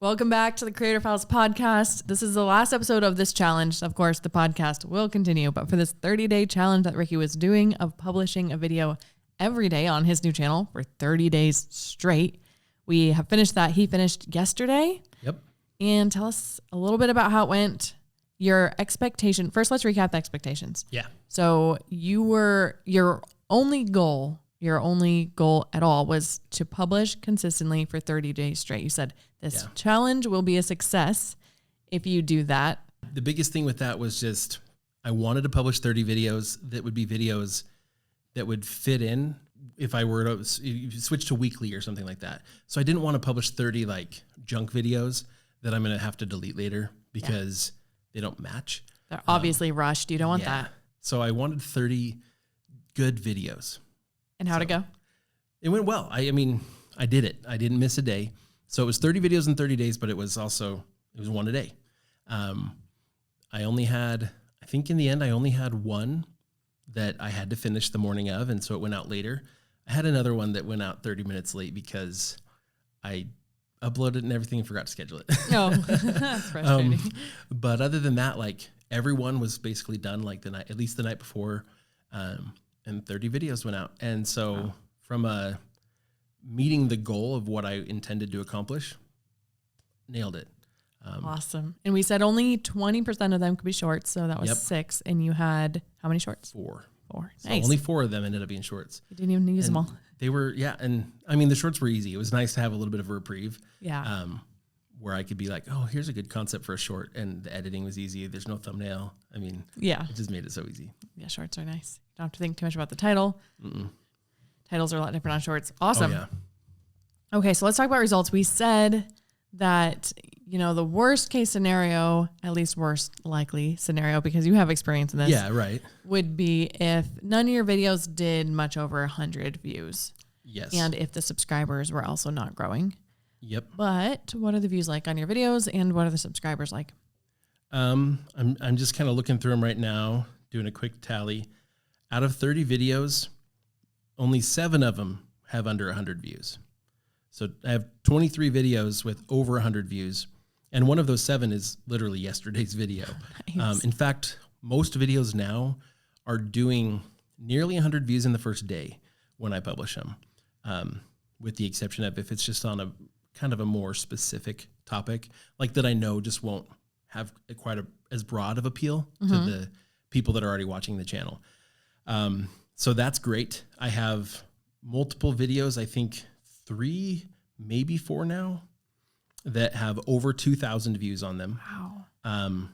Welcome back to the Creator Files podcast. This is the last episode of this challenge. Of course, the podcast will continue, but for this 30-day challenge that Ricky was doing of publishing a video every day on his new channel for 30 days straight, we have finished that. He finished yesterday. Yep. And tell us a little bit about how it went. Your expectation. First, let's recap the expectations. Yeah. So your only goal at all was to publish consistently for 30 days straight. You said this challenge will be a success if you do that. The biggest thing with that was just I wanted to publish 30 videos that would be videos that would fit in if I were to switch to weekly or something like that. So I didn't want to publish 30 like junk videos that I'm going to have to delete later because they don't match. They're obviously rushed. You don't want that. So I wanted 30 good videos. And how'd it go? It went well. I mean, I did it. I didn't miss a day. So it was 30 videos in 30 days, but it was one a day. I think in the end, I only had one that I had to finish the morning of. And so it went out later. I had another one that went out 30 minutes late because I uploaded and everything and forgot to schedule it. No, that's frustrating. But other than that, like everyone was basically done like at least the night before. And 30 videos went out. And so from meeting the goal of what I intended to accomplish, nailed it. Awesome. And we said only 20% of them could be shorts. So that was 6. And you had how many shorts? 4. So nice. Only 4 of them ended up being shorts. You didn't even use them all. They were, and I mean, the shorts were easy. It was nice to have a little bit of a reprieve. Yeah. Where I could be like, oh, here's a good concept for a short. And the editing was easy. There's no thumbnail. I mean, it just made it so easy. Yeah, shorts are nice. You don't have to think too much about the title. Mm-mm. Titles are a lot different on shorts. Awesome. Oh, yeah. Okay, so let's talk about results. We said that, the worst case scenario, at least worst likely scenario, because you have experience in this. Yeah, right. Would be if none of your videos did much over 100 views. Yes. And if the subscribers were also not growing. Yep. But what are the views like on your videos and what are the subscribers like? I'm just kind of looking through them right now, doing a quick tally. Out of 30 videos, only 7 of them have under 100 views. So I have 23 videos with over 100 views. And one of those 7 is literally yesterday's video. Nice. In fact, most videos now are doing nearly 100 views in the first day when I publish them, with the exception of if it's just on a kind of a more specific topic, like that I know just won't have quite as broad of appeal to the people that are already watching the channel. So that's great. I have multiple videos, I think 3, maybe 4 now, that have over 2,000 views on them. Wow.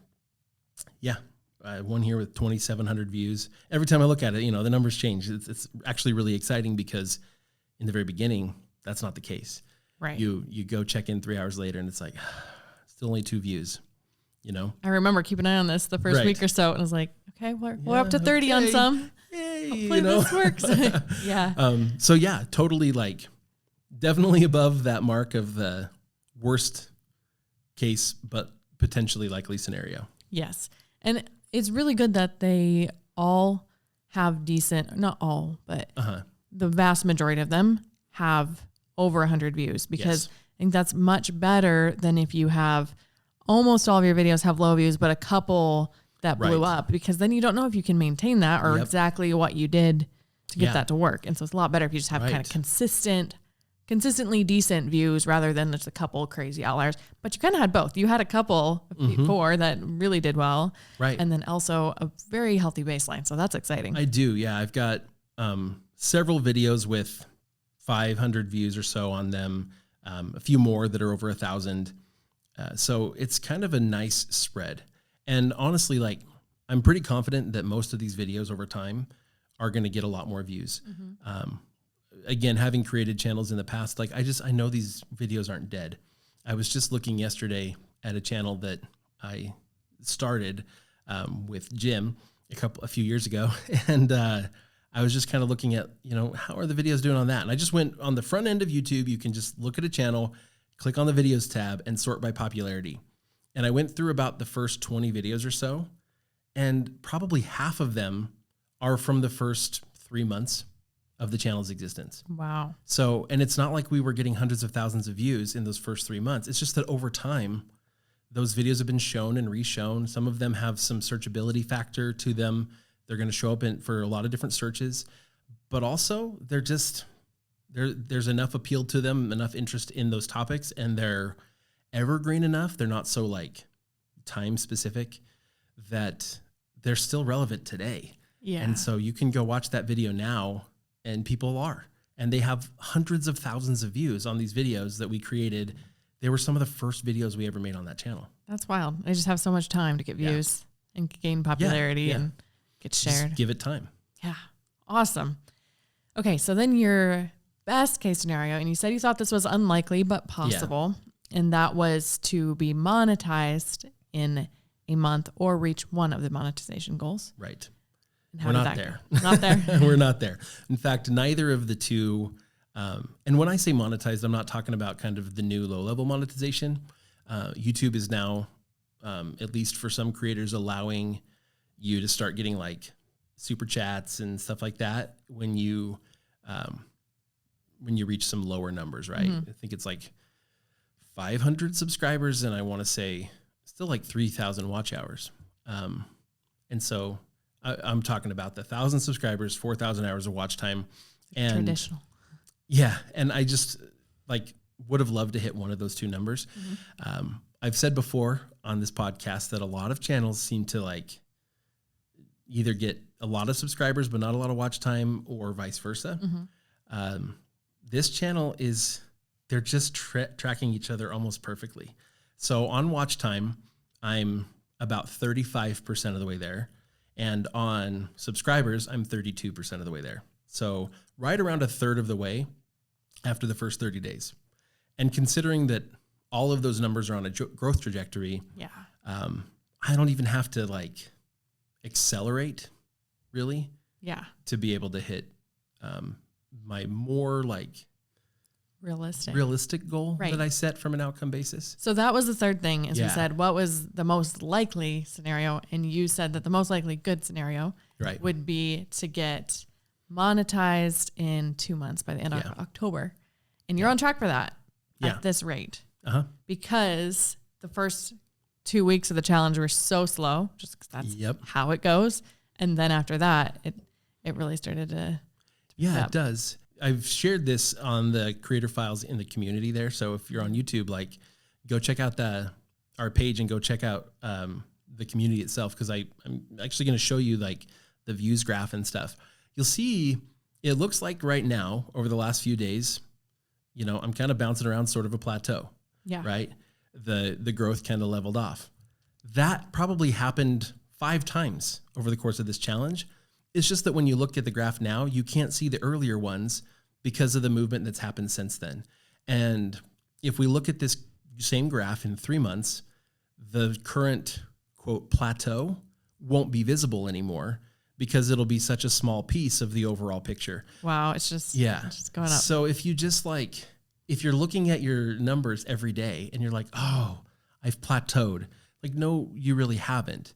One here with 2,700 views. Every time I look at it, the numbers change. It's actually really exciting because in the very beginning, that's not the case. Right. You go check in 3 hours later and it's like, still only 2 views, I remember keeping an eye on this the first week or so. And I was like, okay, we're up to 30 on some. Yay, hopefully this works. Yeah. So yeah, totally definitely above that mark of the worst case, but potentially likely scenario. Yes. And it's really good that they all have decent, not all, but the vast majority of them have over 100 views because I think that's much better than if you have almost all of your videos have low views, but a couple that blew up, because then you don't know if you can maintain that or exactly what you did to get that to work. And so it's a lot better if you just have kind of consistently decent views rather than just a couple crazy outliers. But you kind of had both. You had a couple before that really did well. Right. And then also a very healthy baseline. So that's exciting. I do. Yeah. I've got several videos with 500 views or so on them. A few more that are over 1,000. So it's kind of a nice spread. And honestly, I'm pretty confident that most of these videos over time are going to get a lot more views. Again, having created channels in the past, I know these videos aren't dead. I was just looking yesterday at a channel that I started with Jim a few years ago. And I was just kind of looking at, how are the videos doing on that? And I just went on the front end of YouTube. You can just look at a channel, click on the videos tab and sort by popularity. And I went through about the first 20 videos or so, and probably half of them are from the first 3 months of the channel's existence. Wow. So, and it's not like we were getting hundreds of thousands of views in those first 3 months. It's just that over time, those videos have been shown and reshown. Some of them have some searchability factor to them. They're going to show up for a lot of different searches, but also there's enough appeal to them, enough interest in those topics, and they're evergreen enough. They're not so like time specific that they're still relevant today. Yeah. And so you can go watch that video now, and people are, and they have hundreds of thousands of views on these videos that we created. They were some of the first videos we ever made on that channel. That's wild. I just have so much time to get views and gain popularity and get shared. Just give it time. Yeah. Awesome. Okay. So then your best case scenario, and you said you thought this was unlikely, but possible. And that was to be monetized in a month or reach one of the monetization goals. Right. And how We're did not that there. go? Not there. We're not there. In fact, neither of the two. And when I say monetized, I'm not talking about kind of the new low-level monetization. YouTube is now, at least for some creators, allowing you to start getting like super chats and stuff like that when you reach some lower numbers, right? I think it's like 500 subscribers, and I want to say still like 3,000 watch hours. And so I'm talking about the 1,000 subscribers, 4,000 hours of watch time. And traditional. Yeah. And I just like would have loved to hit one of those two numbers. I've said before on this podcast that a lot of channels seem to like either get a lot of subscribers, but not a lot of watch time, or vice versa. This channel they're just tracking each other almost perfectly. So on watch time, I'm about 35% of the way there. And on subscribers, I'm 32% of the way there. So right around a third of the way after the first 30 days. And considering that all of those numbers are on a growth trajectory, I don't even have to like accelerate really to be able to hit my more like realistic goal that I set from an outcome basis. So that was the third thing, as we said, what was the most likely scenario? And you said that the most likely good scenario would be to get monetized in 2 months by the end of October. And you're on track for that at this rate. Because the first 2 weeks of the challenge were so slow, just because that's how it goes. And then after that, it really started to it does. I've shared this on the creator files in the community there. So if you're on YouTube, like go check out our page and go check out the community itself. Cause I'm actually going to show you like the views graph and stuff. You'll see, it looks like right now over the last few days, I'm kind of bouncing around sort of a plateau, right? The growth kind of leveled off. That probably happened 5 times over the course of this challenge. It's just that when you look at the graph now, you can't see the earlier ones because of the movement that's happened since then. And if we look at this same graph in 3 months, the current quote plateau won't be visible anymore because it'll be such a small piece of the overall picture. Wow. It's just going up. So if you just if you're looking at your numbers every day and you're like, oh, I've plateaued. Like, no, you really haven't.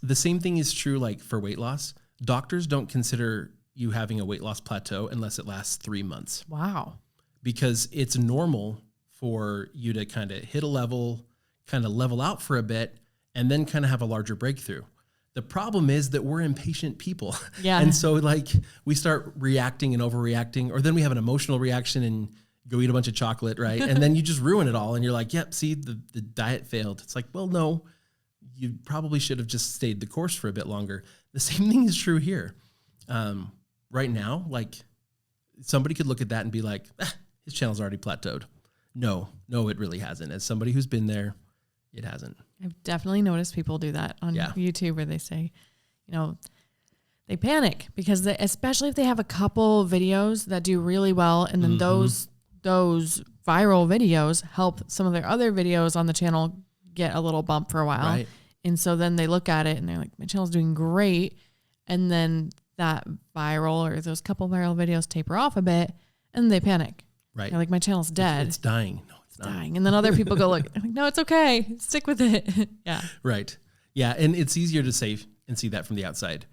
The same thing is true like for weight loss. Doctors don't consider you having a weight loss plateau unless it lasts 3 months. Wow. Because it's normal for you to kind of hit a level, kind of level out for a bit, and then kind of have a larger breakthrough. The problem is that we're impatient people. Yeah. And so like we start reacting and overreacting, or then we have an emotional reaction and go eat a bunch of chocolate, right? And then you just ruin it all. And you're like, yep, see, the diet failed. It's like, well, no, you probably should have just stayed the course for a bit longer. The same thing is true here. Right now, like somebody could look at that and be like, his channel's already plateaued. No, it really hasn't. As somebody who's been there, it hasn't. I've definitely noticed people do that on YouTube where they say, they panic because especially if they have a couple videos that do really well, and then those viral videos help some of their other videos on the channel get a little bump for a while. Right. And so then they look at it and they're like, my channel's doing great. And then that viral or those couple viral videos taper off a bit and they panic. Right. They're like, my channel's dead. It's dying. No, it's not. Dying. And then other people go look, like, no, it's okay. Stick with it. Yeah. Right. Yeah. And it's easier to say and see that from the outside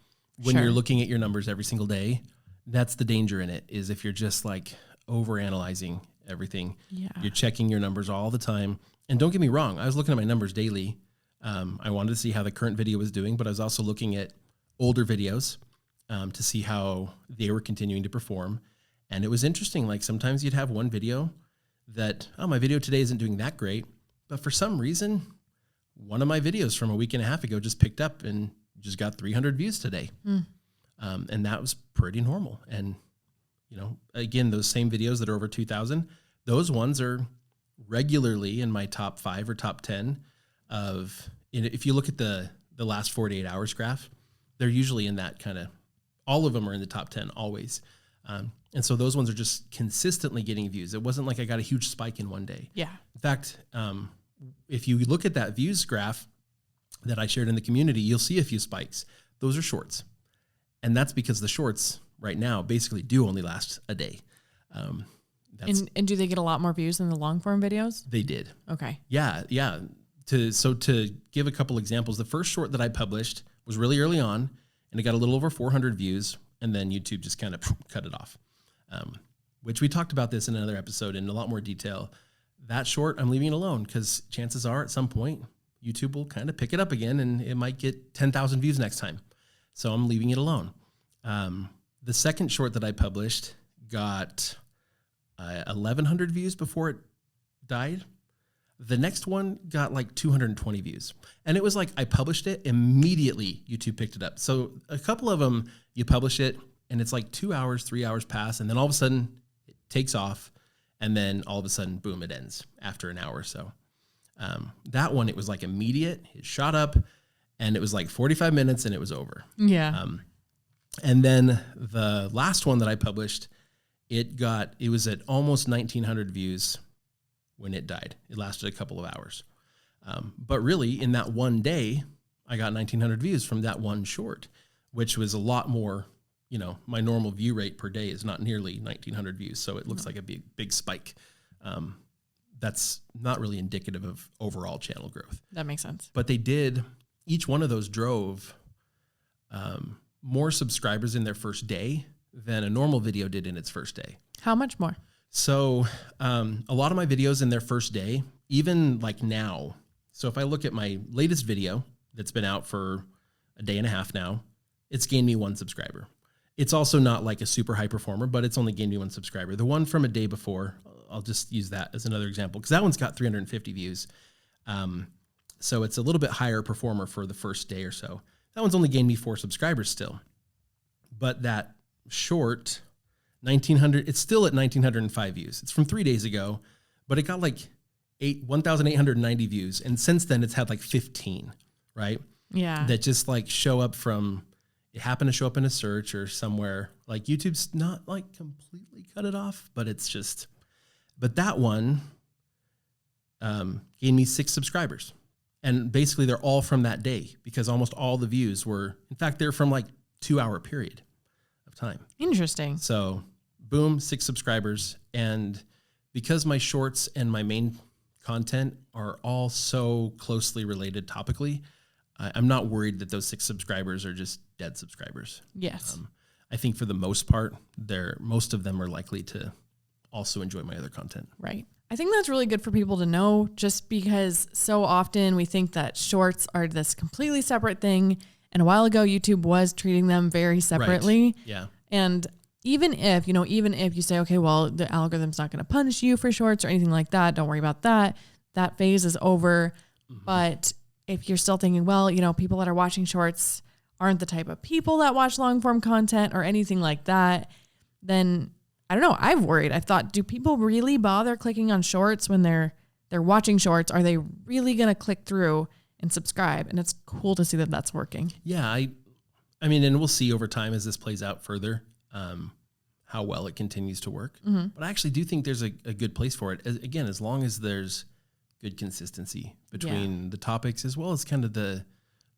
when you're looking at your numbers every single day That's the danger in it, is if you're just like overanalyzing everything. Yeah. You're checking your numbers all the time. And don't get me wrong, I was looking at my numbers daily. I wanted to see how the current video was doing, but I was also looking at older videos to see how they were continuing to perform. And it was interesting. Like sometimes you'd have one video that, oh, my video today isn't doing that great. But for some reason, one of my videos from a week and a half ago just picked up and just got 300 views today. And that was pretty normal. And, you know, again, those same videos that are over 2,000, those ones are regularly in my top 5 or top 10 of, if you look at the last 48 hours graph, they're usually in that kind of, all of them are in the top 10 always. And so those ones are just consistently getting views. It wasn't like I got a huge spike in one day. Yeah. In fact, if you look at that views graph that I shared in the community, you'll see a few spikes. Those are shorts. And that's because the shorts right now basically do only last a day. And do they get a lot more views than the long form videos? They did. Okay. Yeah. To give a couple examples, the first short that I published was really early on, and it got a little over 400 views, and then YouTube just kind of cut it off, which we talked about this in another episode in a lot more detail. That short, I'm leaving it alone because chances are at some point YouTube will kind of pick it up again, and it might get 10,000 views next time. So I'm leaving it alone. The second short that I published got 1,100 views before it died. The next one got like 220 views. And it was like I published it, immediately YouTube picked it up. So a couple of them, you publish it, and it's like 2 hours, 3 hours pass, and then all of a sudden it takes off, and then all of a sudden, boom, it ends after an hour or so. That one, it was like immediate. It shot up, and it was like 45 minutes, and it was over. Yeah. And then the last one that I published, it was at almost 1,900 views when it died. It lasted a couple of hours. But really, in that one day, I got 1,900 views from that one short, which was a lot more. You know, my normal view rate per day is not nearly 1,900 views, so it looks like a big spike. That's not really indicative of overall channel growth. That makes sense. But each one of those drove more subscribers in their first day than a normal video did in its first day. How much more? So a lot of my videos in their first day, even like now. So if I look at my latest video that's been out for a day and a half now, it's gained me 1 subscriber. It's also not like a super high performer, but it's only gained me 1 subscriber. The one from a day before, I'll just use that as another example because that one's got 350 views. So it's a little bit higher performer for the first day or so. That one's only gained me 4 subscribers still. But that short, 1,900, it's still at 1,905 views. It's from 3 days ago, but it got like 1,890 views. And since then it's had like 15, right? Yeah. That just like show up from, it happened to show up in a search or somewhere. Like YouTube's not like completely cut it off, but but that one gained me 6 subscribers. And basically they're all from that day because almost all the views were, in fact, they're from like 2-hour period of time. Interesting. So boom, 6 subscribers. And because my shorts and my main content are all so closely related topically, I'm not worried that those 6 subscribers are just dead subscribers. Yes. I think for the most part, most of them are likely to also enjoy my other content. Right. I think that's really good for people to know just because so often we think that shorts are this completely separate thing. And a while ago, YouTube was treating them very separately. Right. Yeah. And even if you say, okay, well, the algorithm's not going to punish you for shorts or anything like that, don't worry about that. That phase is over. Mm-hmm. But if you're still thinking, well, people that are watching shorts aren't the type of people that watch long form content or anything like that, then I don't know. I've worried. I thought, do people really bother clicking on shorts when they're watching shorts? Are they really going to click through and subscribe? And it's cool to see that that's working. Yeah. I mean, and we'll see over time as this plays out further, how well it continues to work. Mm-hmm. But I actually do think there's a good place for it. Again, as long as there's good consistency between the topics as well as kind of the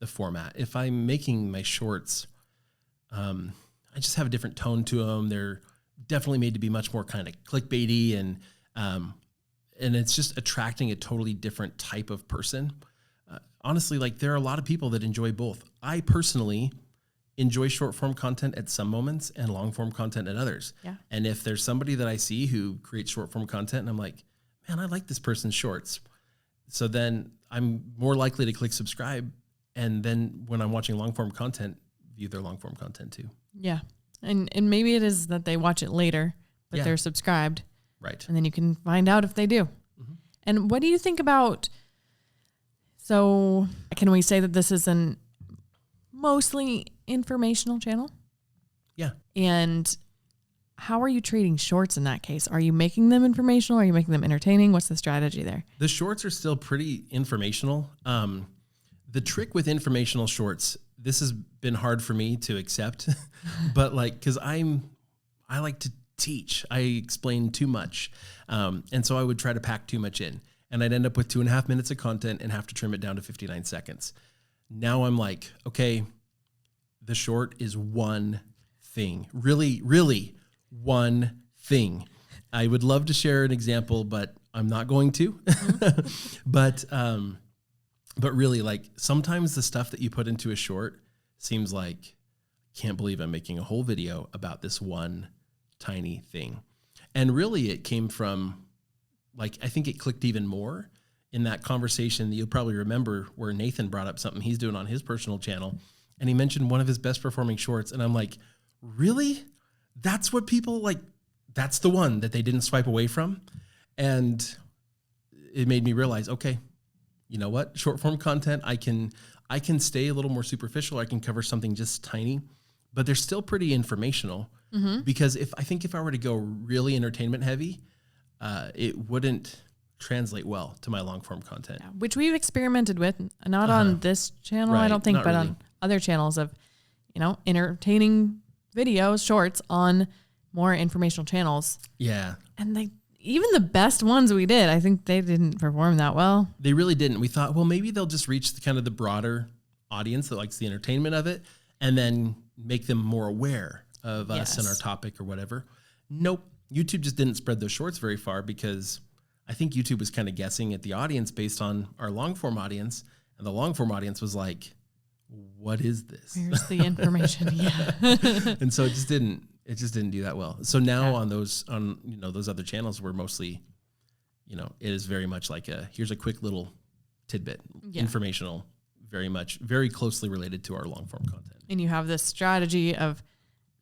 format. If I'm making my shorts, I just have a different tone to them. They're definitely made to be much more kind of clickbaity and it's just attracting a totally different type of person. Honestly, like there are a lot of people that enjoy both. I personally enjoy short form content at some moments and long form content at others. Yeah. And if there's somebody that I see who creates short form content and I'm like, man, I like this person's shorts. So then I'm more likely to click subscribe. And then when I'm watching long form content, view their long form content too. Yeah. And maybe it is that they watch it later, but they're subscribed. Right. And then you can find out if they do. Mm-hmm. And what do you think about, so can we say that this is an mostly informational channel? Yeah. And how are you treating shorts in that case? Are you making them informational? Are you making them entertaining? What's the strategy there? The shorts are still pretty informational. The trick with informational shorts, this has been hard for me to accept, but like, cause I like to teach, I explain too much. And so I would try to pack too much in and I'd end up with 2.5 minutes of content and have to trim it down to 59 seconds. Now I'm like, okay, the short is one thing, really, really one thing. I would love to share an example, but I'm not going to. But really, like sometimes the stuff that you put into a short seems like, can't believe I'm making a whole video about this one tiny thing. And really it came from like, I think it clicked even more in that conversation that you'll probably remember where Nathan brought up something he's doing on his personal channel. And he mentioned one of his best performing shorts. And I'm like, really? That's what people like, that's the one that they didn't swipe away from. And it made me realize, okay, you know what? Short form content, I can stay a little more superficial. I can cover something just tiny, but they're still pretty informational. Mm-hmm. Because if I were to go really entertainment heavy, it wouldn't translate well to my long form content. Yeah, which we've experimented with, not on this channel, right, I don't think, but really on other channels of, entertaining videos, shorts on more informational channels. Yeah. And even the best ones we did, I think they didn't perform that well. They really didn't. We thought, well, maybe they'll just reach kind of the broader audience that likes the entertainment of it and then make them more aware of us and our topic or whatever. Nope. YouTube just didn't spread those shorts very far because I think YouTube was kind of guessing at the audience based on our long form audience. And the long form audience was like, what is this? Where's the information? Yeah. And so it just didn't do that well. So now on those other channels, we're mostly, it is very much like here's a quick little tidbit, informational, very closely related to our long form content. And you have this strategy of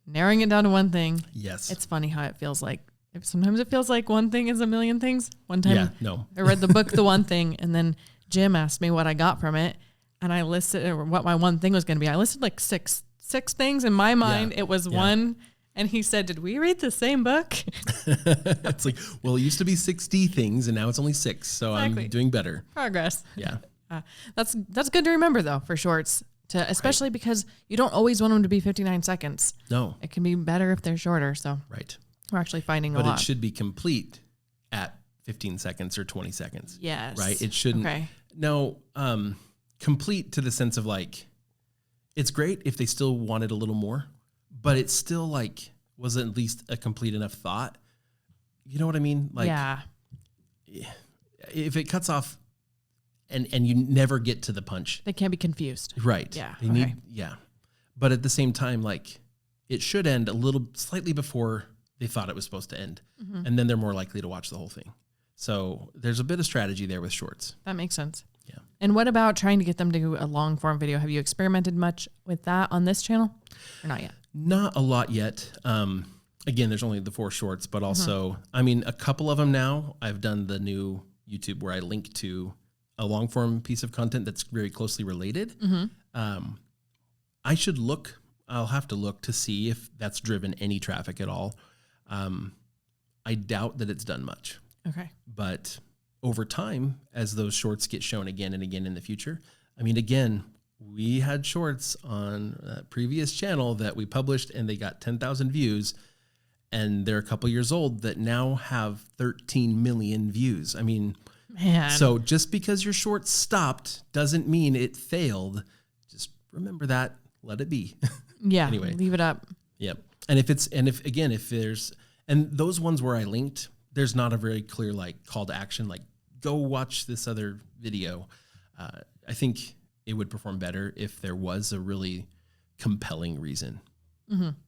narrowing it down to one thing. Yes. It's funny how it feels like, sometimes it feels like one thing is a million things. One time I read the book, The One Thing, and then Jim asked me what I got from it. And I listed what my one thing was going to be. I listed like six things in my mind. It was one. And he said, did we read the same book? It's like, well, it used to be 60 things and now it's only 6. So exactly. I'm doing better. Progress. Yeah. That's good to remember though, for shorts, especially because you don't always want them to be 59 seconds. No. It can be better if they're shorter. So we're actually finding a lot. But it should be complete at 15 seconds or 20 seconds. Yes. Right. It shouldn't. Okay. No, complete to the sense of like, it's great if they still wanted a little more, but it's still like, wasn't at least a complete enough thought. You know what I mean? Like, if it cuts off and you never get to the punch, they can't be confused. Right. Yeah. They need, but at the same time, like it should end slightly before they thought it was supposed to end. Mm-hmm. And then they're more likely to watch the whole thing. So there's a bit of strategy there with shorts. That makes sense. Yeah. And what about trying to get them to do a long form video? Have you experimented much with that on this channel or not yet? Not a lot yet. Again, there's only the 4 shorts, but also, a couple of them now. I've done the new YouTube where I link to a long form piece of content that's very closely related. Mm-hmm. I'll have to look to see if that's driven any traffic at all. I doubt that it's done much. Okay. But over time, as those shorts get shown again and again in the future, again, we had shorts on a previous channel that we published and they got 10,000 views and they're a couple years old that now have 13 million views. Man. So just because your short stopped doesn't mean it failed. Just remember that, let it be. Yeah. Anyway, leave it up. Yep. And if there's those ones where I linked, there's not a very clear like call to action, like go watch this other video. I think it would perform better if there was a really compelling reason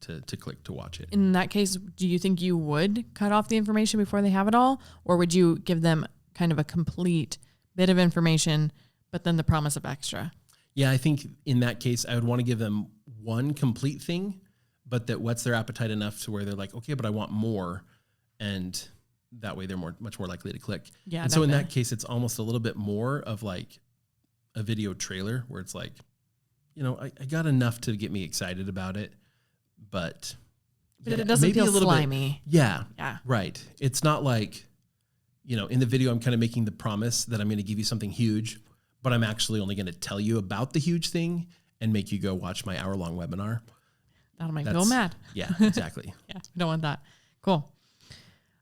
to click to watch it. In that case, do you think you would cut off the information before they have it all? Or would you give them kind of a complete bit of information, but then the promise of extra? Yeah, I think in that case, I would want to give them one complete thing, but that whets their appetite enough to where they're like, okay, but I want more. And that way they're much more likely to click. Yeah. And so in that case, it's almost a little bit more of like a video trailer where it's like, I got enough to get me excited about it, but it doesn't feel slimy. Yeah. Right. It's not like, in the video, I'm kind of making the promise that I'm going to give you something huge, but I'm actually only going to tell you about the huge thing and make you go watch my hour-long webinar. That'll make me go mad. Yeah, exactly. Yeah, we don't want that. Cool.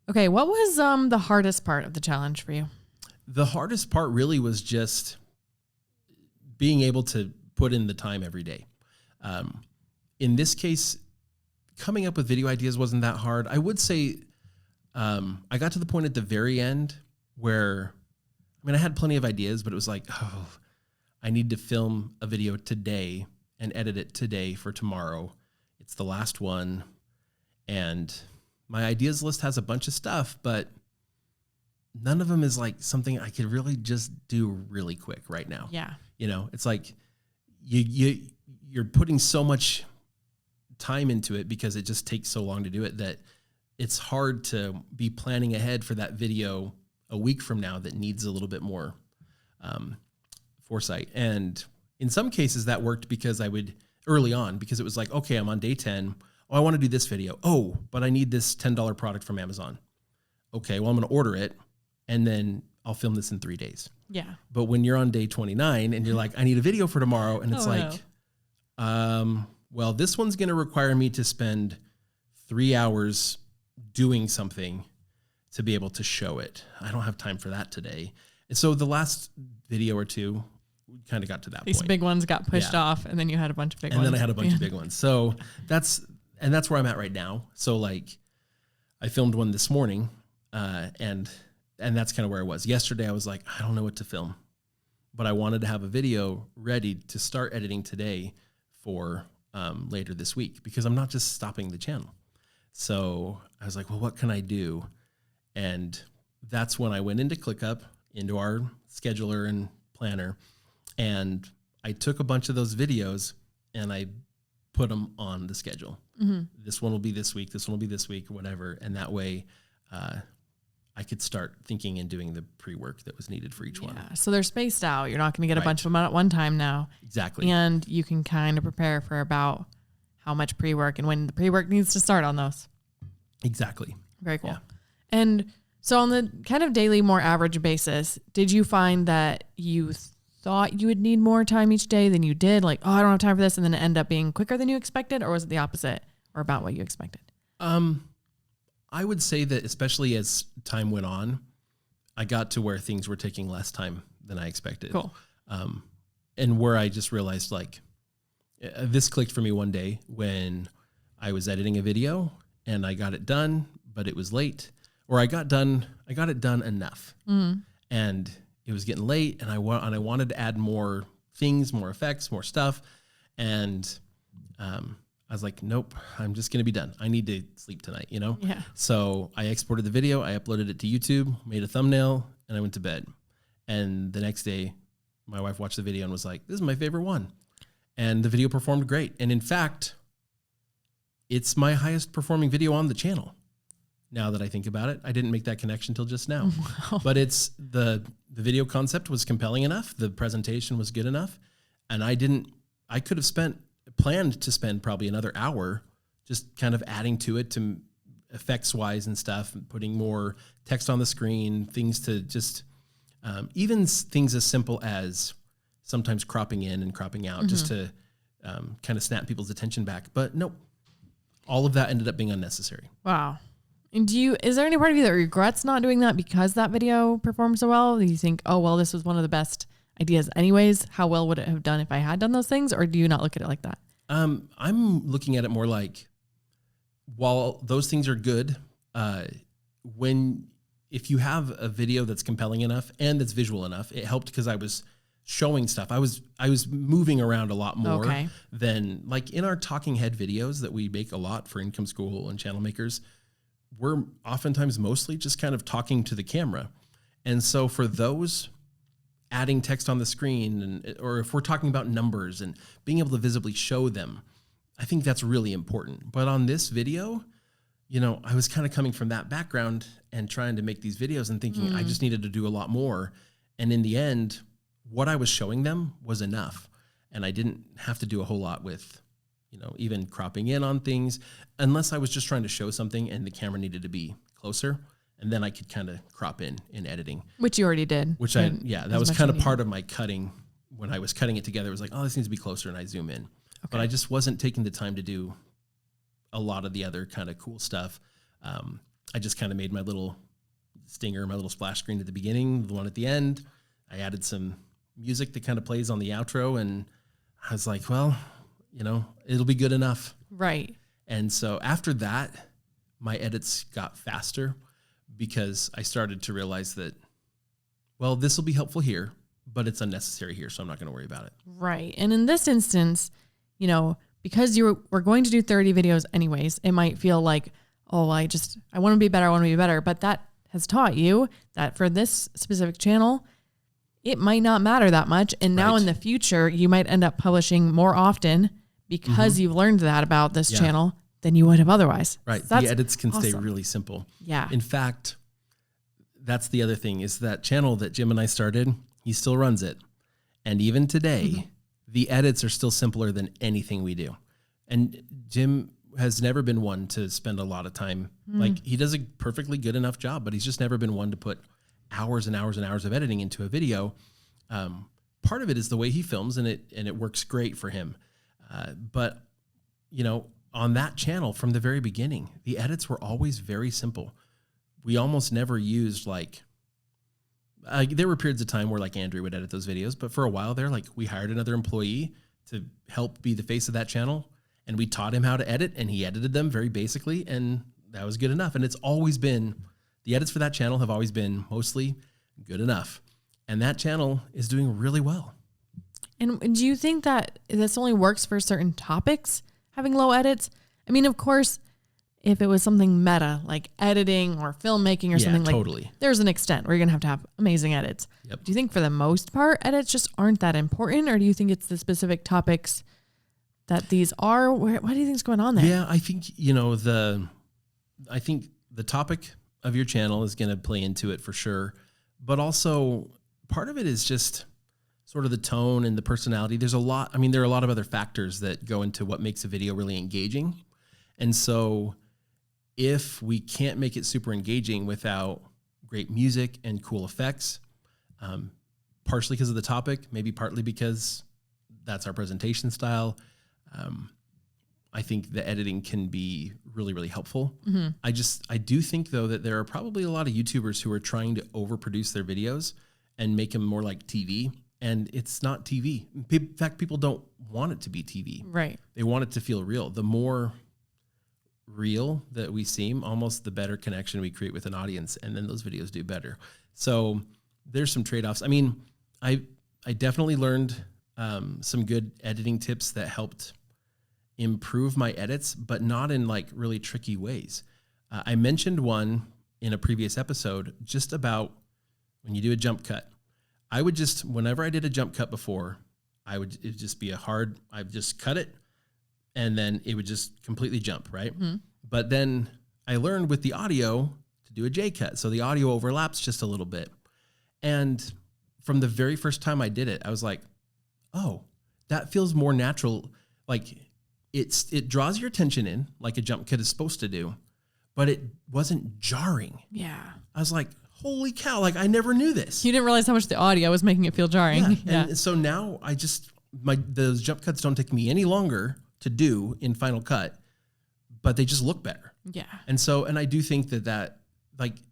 Okay, what was the hardest part of the challenge for you? The hardest part really was just being able to put in the time every day. In this case, coming up with video ideas wasn't that hard. I would say I got to the point at the very end where, I had plenty of ideas, but it was like, I need to film a video today and edit it today for tomorrow. It's the last one. And my ideas list has a bunch of stuff, but none of them is like something I could really just do really quick right now. Yeah. It's like you're putting so much time into it because it just takes so long to do it that it's hard to be planning ahead for that video a week from now that needs a little bit more foresight. And in some cases that worked because I would early on, because it was like, okay, I'm on day 10. Oh, I want to do this video. Oh, but I need this $10 product from Amazon. Okay, well, I'm going to order it and then I'll film this in 3 days. Yeah. But when you're on day 29 and you're like, I need a video for tomorrow. And it's well, this one's going to require me to spend 3 hours doing something to be able to show it. I don't have time for that today. And so the last video or two, we kind of got to that These point. big ones got pushed off and then you had a bunch of big ones. And then I had a bunch of big ones. So that's where I'm at right now. So like I filmed one this morning and that's kind of where I was. Yesterday I was like, I don't know what to film, but I wanted to have a video ready to start editing today for later this week because I'm not just stopping the channel. So I was like, well, what can I do? And that's when I went into ClickUp, into our scheduler and planner, and I took a bunch of those videos and I put them on the schedule. Mm-hmm. This one will be this week, this one will be this week, or whatever. And that way I could start thinking and doing the pre-work that was needed for each one. So they're spaced out. You're not going to get a bunch of them at one time now. Exactly. And you can kind of prepare for about how much pre-work and when the pre-work needs to start on those. Exactly. Very cool. Yeah. And so on the kind of daily, more average basis, did you find that you thought you would need more time each day than you did? Like, oh, I don't have time for this. And then it ended up being quicker than you expected? Or was it the opposite or about what you expected? I would say that especially as time went on, I got to where things were taking less time than I expected. Cool. And where I just realized like this clicked for me one day when I was editing a video and I got it done, but it was late, or I got it done enough. Mm-hmm. And it was getting late and I wanted to add more things, more effects, more stuff. And I was like, nope, I'm just going to be done. I need to sleep tonight, Yeah. So I exported the video, I uploaded it to YouTube, made a thumbnail, and I went to bed. And the next day, my wife watched the video and was like, this is my favorite one. And the video performed great. And in fact, it's my highest performing video on the channel. Now that I think about it, I didn't make that connection till just now. Wow. But it's the video concept was compelling enough. The presentation was good enough. And I could have planned to spend probably another hour just kind of adding to it to effects wise and stuff, and putting more text on the screen, things to just, even things as simple as sometimes cropping in and cropping out, mm-hmm. just to kind of snap people's attention back. But nope, all of that ended up being unnecessary. Wow. And is there any part of you that regrets not doing that because that video performed so well? Do you think, oh, well, this was one of the best ideas anyways? How well would it have done if I had done those things? Or do you not look at it like that? I'm looking at it more like, while those things are good, if you have a video that's compelling enough and that's visual enough, it helped because I was showing stuff. I was moving around a lot more Okay. than like in our talking head videos that we make a lot for Income School and channel makers. We're oftentimes mostly just kind of talking to the camera. And so for those, adding text on the screen, or if we're talking about numbers and being able to visibly show them, I think that's really important. But on this video, I was kind of coming from that background and trying to make these videos and thinking I just needed to do a lot more. And in the end, what I was showing them was enough. And I didn't have to do a whole lot with, even cropping in on things, unless I was just trying to show something and the camera needed to be closer. And then I could kind of crop in editing. Which you already did. That was kind of part of my cutting. When I was cutting it together, it was like, oh, this needs to be closer, and I zoom in. Okay. But I just wasn't taking the time to do a lot of the other kind of cool stuff. I just kind of made my little stinger, my little splash screen at the beginning, the one at the end. I added some music that kind of plays on the outro, and I was like, well, it'll be good enough. Right. And so after that, my edits got faster because I started to realize that, well, this will be helpful here, but it's unnecessary here, so I'm not going to worry about it. Right. And in this instance, because we're going to do 30 videos anyways, it might feel like, oh, I want to be better. But that has taught you that for this specific channel, it might not matter that much. And now in the future, you might end up publishing more often because you've learned that about this channel than you would have otherwise. Right. So the edits can stay really simple. Yeah. In fact, that's the other thing, is that channel that Jim and I started, he still runs it. And even today, the edits are still simpler than anything we do. And Jim has never been one to spend a lot of time. Like, he does a perfectly good enough job, but he's just never been one to put hours and hours and hours of editing into a video. Part of it is the way he films, and it works great for him. But on that channel from the very beginning, the edits were always very simple. We almost never used there were periods of time where Andrew would edit those videos, but for a while there, we hired another employee to help be the face of that channel, and we taught him how to edit, and he edited them very basically, and that was good enough. And it's always been, the edits for that channel have always been mostly good enough. And that channel is doing really well. And do you think that this only works for certain topics, having low edits? I mean, of course, if it was something meta, like editing or filmmaking or something, totally. There's an extent where you're going to have amazing edits. Yep. Do you think for the most part, edits just aren't that important? Or do you think it's the specific topics that these are? What do you think is going on there? Yeah, I think, I think the topic of your channel is going to play into it for sure. But also part of it is just sort of the tone and the personality. There are a lot of other factors that go into what makes a video really engaging. And so if we can't make it super engaging without great music and cool effects, partially because of the topic, maybe partly because that's our presentation style, I think the editing can be really, really helpful. I do think, though, that there are probably a lot of YouTubers who are trying to overproduce their videos and make them more like TV. And it's not TV. In fact, people don't want it to be TV. Right. They want it to feel real. The more real that we seem, almost the better connection we create with an audience. And then those videos do better. So there's some trade-offs. I mean, I definitely learned some good editing tips that helped improve my edits, but not in really tricky ways. I mentioned one in a previous episode just about when you do a jump cut. I would just, whenever I did a jump cut before, it'd just be I'd just cut it and then it would just completely jump, right? But then I learned with the audio to do a J cut. So the audio overlaps just a little bit. And from the very first time I did it, I was like, oh, that feels more natural. It draws your attention in like a jump cut is supposed to do, but it wasn't jarring. Yeah. I was like, holy cow, I never knew this. You didn't realize how much the audio was making it feel jarring. Yeah. And so now those jump cuts don't take me any longer to do in Final Cut, but they just look better. Yeah. And I do think that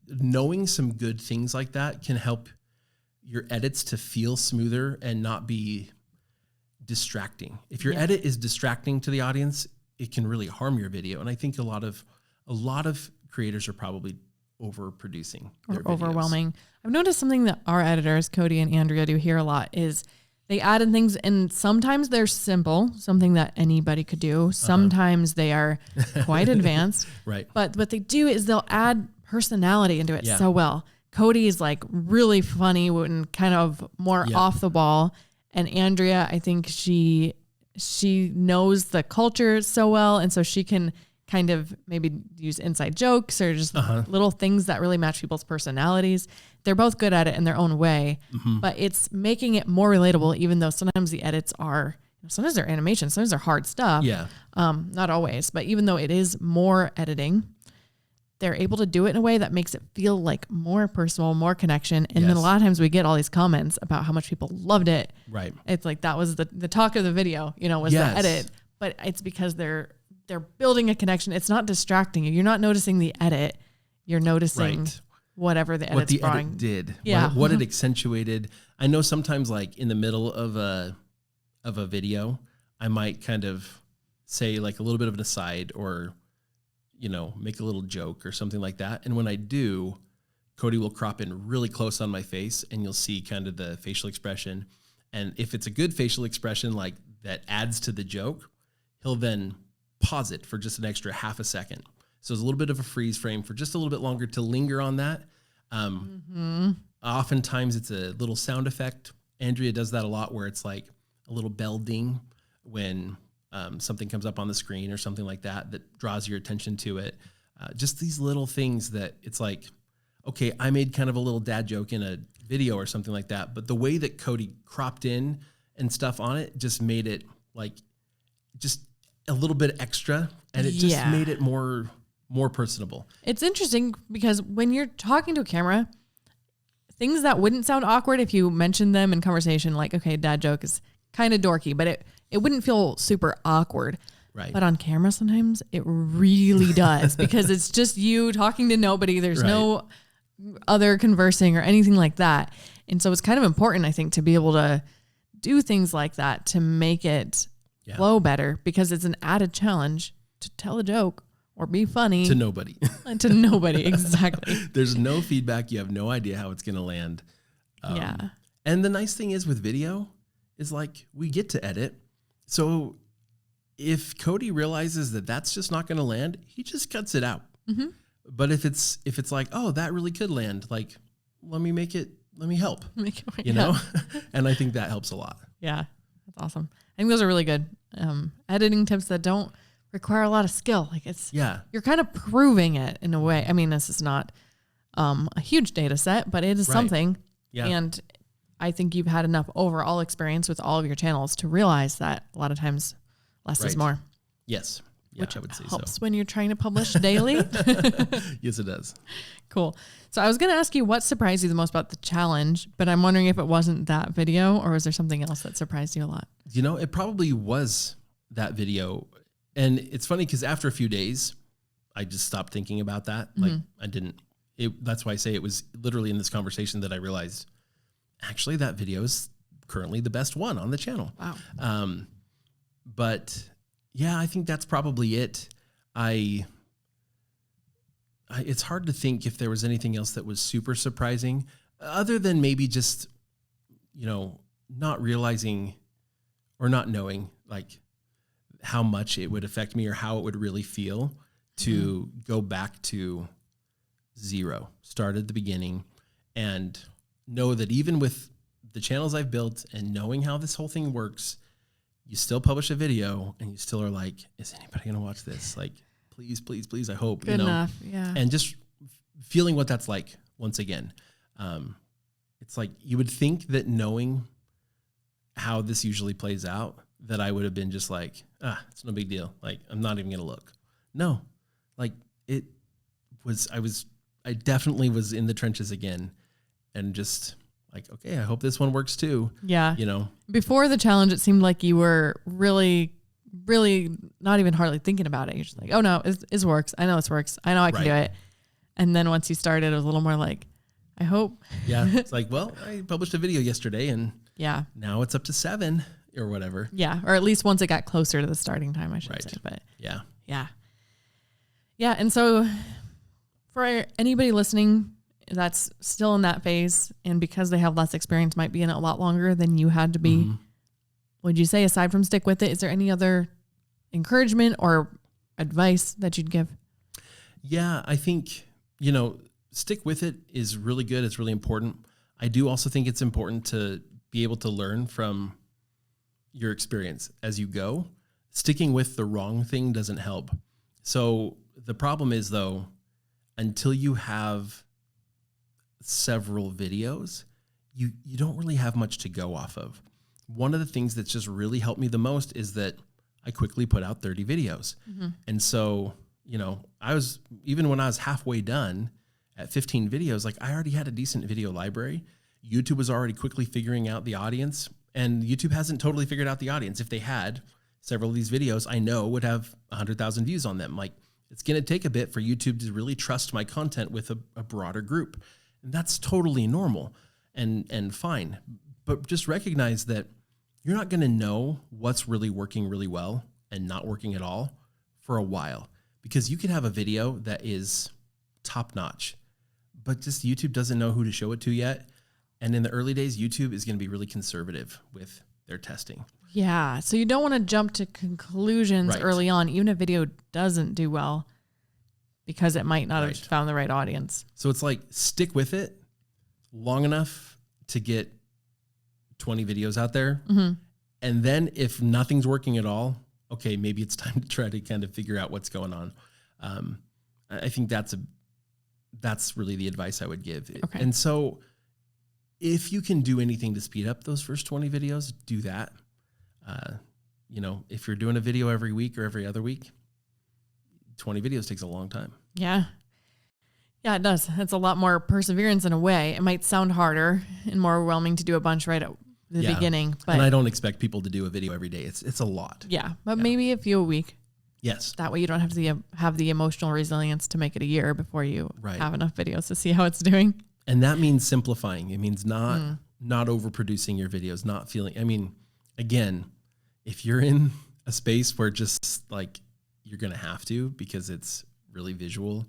knowing some good things like that can help your edits to feel smoother and not be distracting. If your edit is distracting to the audience, it can really harm your video. And I think a lot of creators are probably overproducing or overwhelming. I've noticed something that our editors, Cody and Andrea, do here a lot is they add in things, and sometimes they're simple, something that anybody could do. Sometimes they are quite advanced. Right. But what they do is they'll add personality into it Yeah. so well. Cody is like really funny and kind of more off the ball. And Andrea, I think she knows the culture so well. And so she can kind of maybe use inside jokes or just little things that really match people's personalities. They're both good at it in their own way, but it's making it more relatable, even though sometimes the edits are, sometimes they're animation, sometimes they're hard stuff. Yeah. Not always, but even though it is more editing, they're able to do it in a way that makes it feel like more personal, more connection. And then a lot of times we get all these comments about how much people loved it. Right. It's like, that was the talk of the video, was the edit, but it's because they're building a connection. It's not distracting you. You're not noticing the edit. You're noticing whatever the edit's edit did. Yeah. What it accentuated. I know sometimes like in the middle of a video, I might kind of say like a little bit of an aside or, make a little joke or something like that. And when I do, Cody will crop in really close on my face and you'll see kind of the facial expression. And if it's a good facial expression, like that adds to the joke, he'll then pause it for just an extra half a second. So it's a little bit of a freeze frame for just a little bit longer to linger on that. Oftentimes it's a little sound effect. Andrea does that a lot where it's like a little bell ding when something comes up on the screen or something like that draws your attention to it. Just these little things that it's like, okay, I made kind of a little dad joke in a video or something like that, but the way that Cody cropped in and stuff on it just made it like just a little bit extra, and it just made it more personable. It's interesting because when you're talking to a camera, things that wouldn't sound awkward if you mentioned them in conversation, like, okay, dad joke is kind of dorky, but it wouldn't feel super awkward. Right. But on camera, sometimes it really does because it's just you talking to nobody. There's no other conversing or anything like that. And so it's kind of important, I think, to be able to do things like that to make it flow better, because it's an added challenge to tell a joke or be funny to nobody. To nobody, exactly. There's no feedback. You have no idea how it's going to land. And the nice thing is with video is like we get to edit. So if Cody realizes that that's just not going to land, he just cuts it out. But if it's like, oh, that really could land, like, let me help, and I think that helps a lot. Yeah. That's awesome. I think those are really good editing tips that don't require a lot of skill. Like you're kind of proving it in a way. I mean, this is not a huge data set, but it is something. Yeah. And I think you've had enough overall experience with all of your channels to realize that a lot of times less is more. Yes. Yeah, which I would say helps so. when you're trying to publish daily. Yes, it does. Cool. So I was going to ask you what surprised you the most about the challenge, but I'm wondering if it wasn't that video or was there something else that surprised you a lot? It probably was that video. And it's funny because after a few days, I just stopped thinking about that. Like that's why I say it was literally in this conversation that I realized actually that video is currently the best one on the channel. Wow. But yeah, I think that's probably it. It's hard to think if there was anything else that was super surprising other than maybe just, not realizing or not knowing like how much it would affect me or how it would really feel to go back to zero, start at the beginning, and know that even with the channels I've built and knowing how this whole thing works, you still publish a video and you still are like, is anybody going to watch this? Like, please, please, please. I hope, Good enough. Yeah. And just feeling what that's like once again. It's like, you would think that knowing how this usually plays out, that I would have been just like, it's no big deal. Like, I'm not even going to look. No, like I definitely was in the trenches again and just like, okay, I hope this one works too. Yeah. Before the challenge, it seemed like you were really, really not even hardly thinking about it. You're just like, oh no, it works. I know this works. I know I can do it. And then once you started, it was a little more like, I hope. Yeah. It's like, well, I published a video yesterday and now it's up to 7 or whatever. Yeah. Or at least once it got closer to the starting time, I should say. But yeah. Yeah. Yeah. And so for anybody listening that's still in that phase, and because they have less experience, might be in it a lot longer than you had to be. Would you say, aside from stick with it, is there any other encouragement or advice that you'd give? Yeah, I think, stick with it is really good. It's really important. I do also think it's important to be able to learn from your experience as you go. Sticking with the wrong thing doesn't help. So the problem is, though, until you have several videos, you don't really have much to go off of. One of the things that's just really helped me the most is that I quickly put out 30 videos. And so, even when I was halfway done at 15 videos, like I already had a decent video library. YouTube was already quickly figuring out the audience, and YouTube hasn't totally figured out the audience. If they had, several of these videos I know would have 100,000 views on them. Like, it's going to take a bit for YouTube to really trust my content with a broader group. And that's totally normal and fine. But just recognize that you're not going to know what's really working really well and not working at all for a while, because you could have a video that is top notch, but just YouTube doesn't know who to show it to yet. And in the early days, YouTube is going to be really conservative with their testing. Yeah. So you don't want to jump to conclusions early on, even if a video doesn't do well, because it might not have found the right audience. So it's like, stick with it long enough to get 20 videos out there. And then if nothing's working at all, okay, maybe it's time to try to kind of figure out what's going on. I think that's really the advice I would give. Okay. And so if you can do anything to speed up those first 20 videos, do that. If you're doing a video every week or every other week, 20 videos takes a long time. Yeah. Yeah, it does. It's a lot more perseverance in a way. It might sound harder and more overwhelming to do a bunch right at the beginning. But and I don't expect people to do a video every day. It's a lot. Yeah, but maybe a few a week. Yes. That way you don't have to have the emotional resilience to make it a year before you have enough videos to see how it's doing. And that means simplifying. It means not overproducing your videos, not feeling, again, if you're in a space where just like you're going to have to because it's really visual,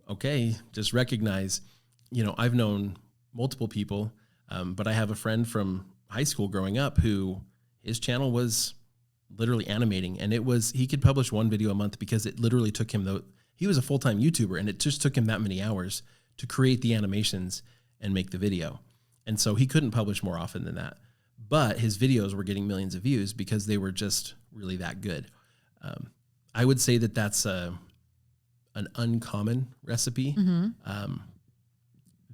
okay, just recognize, I've known multiple people, but I have a friend from high school growing up who his channel was literally animating, and he could publish one video a month because it literally took him, he was a full-time YouTuber, and it just took him that many hours to create the animations and make the video. And so he couldn't publish more often than that. But his videos were getting millions of views because they were just really that good. I would say that that's an uncommon recipe.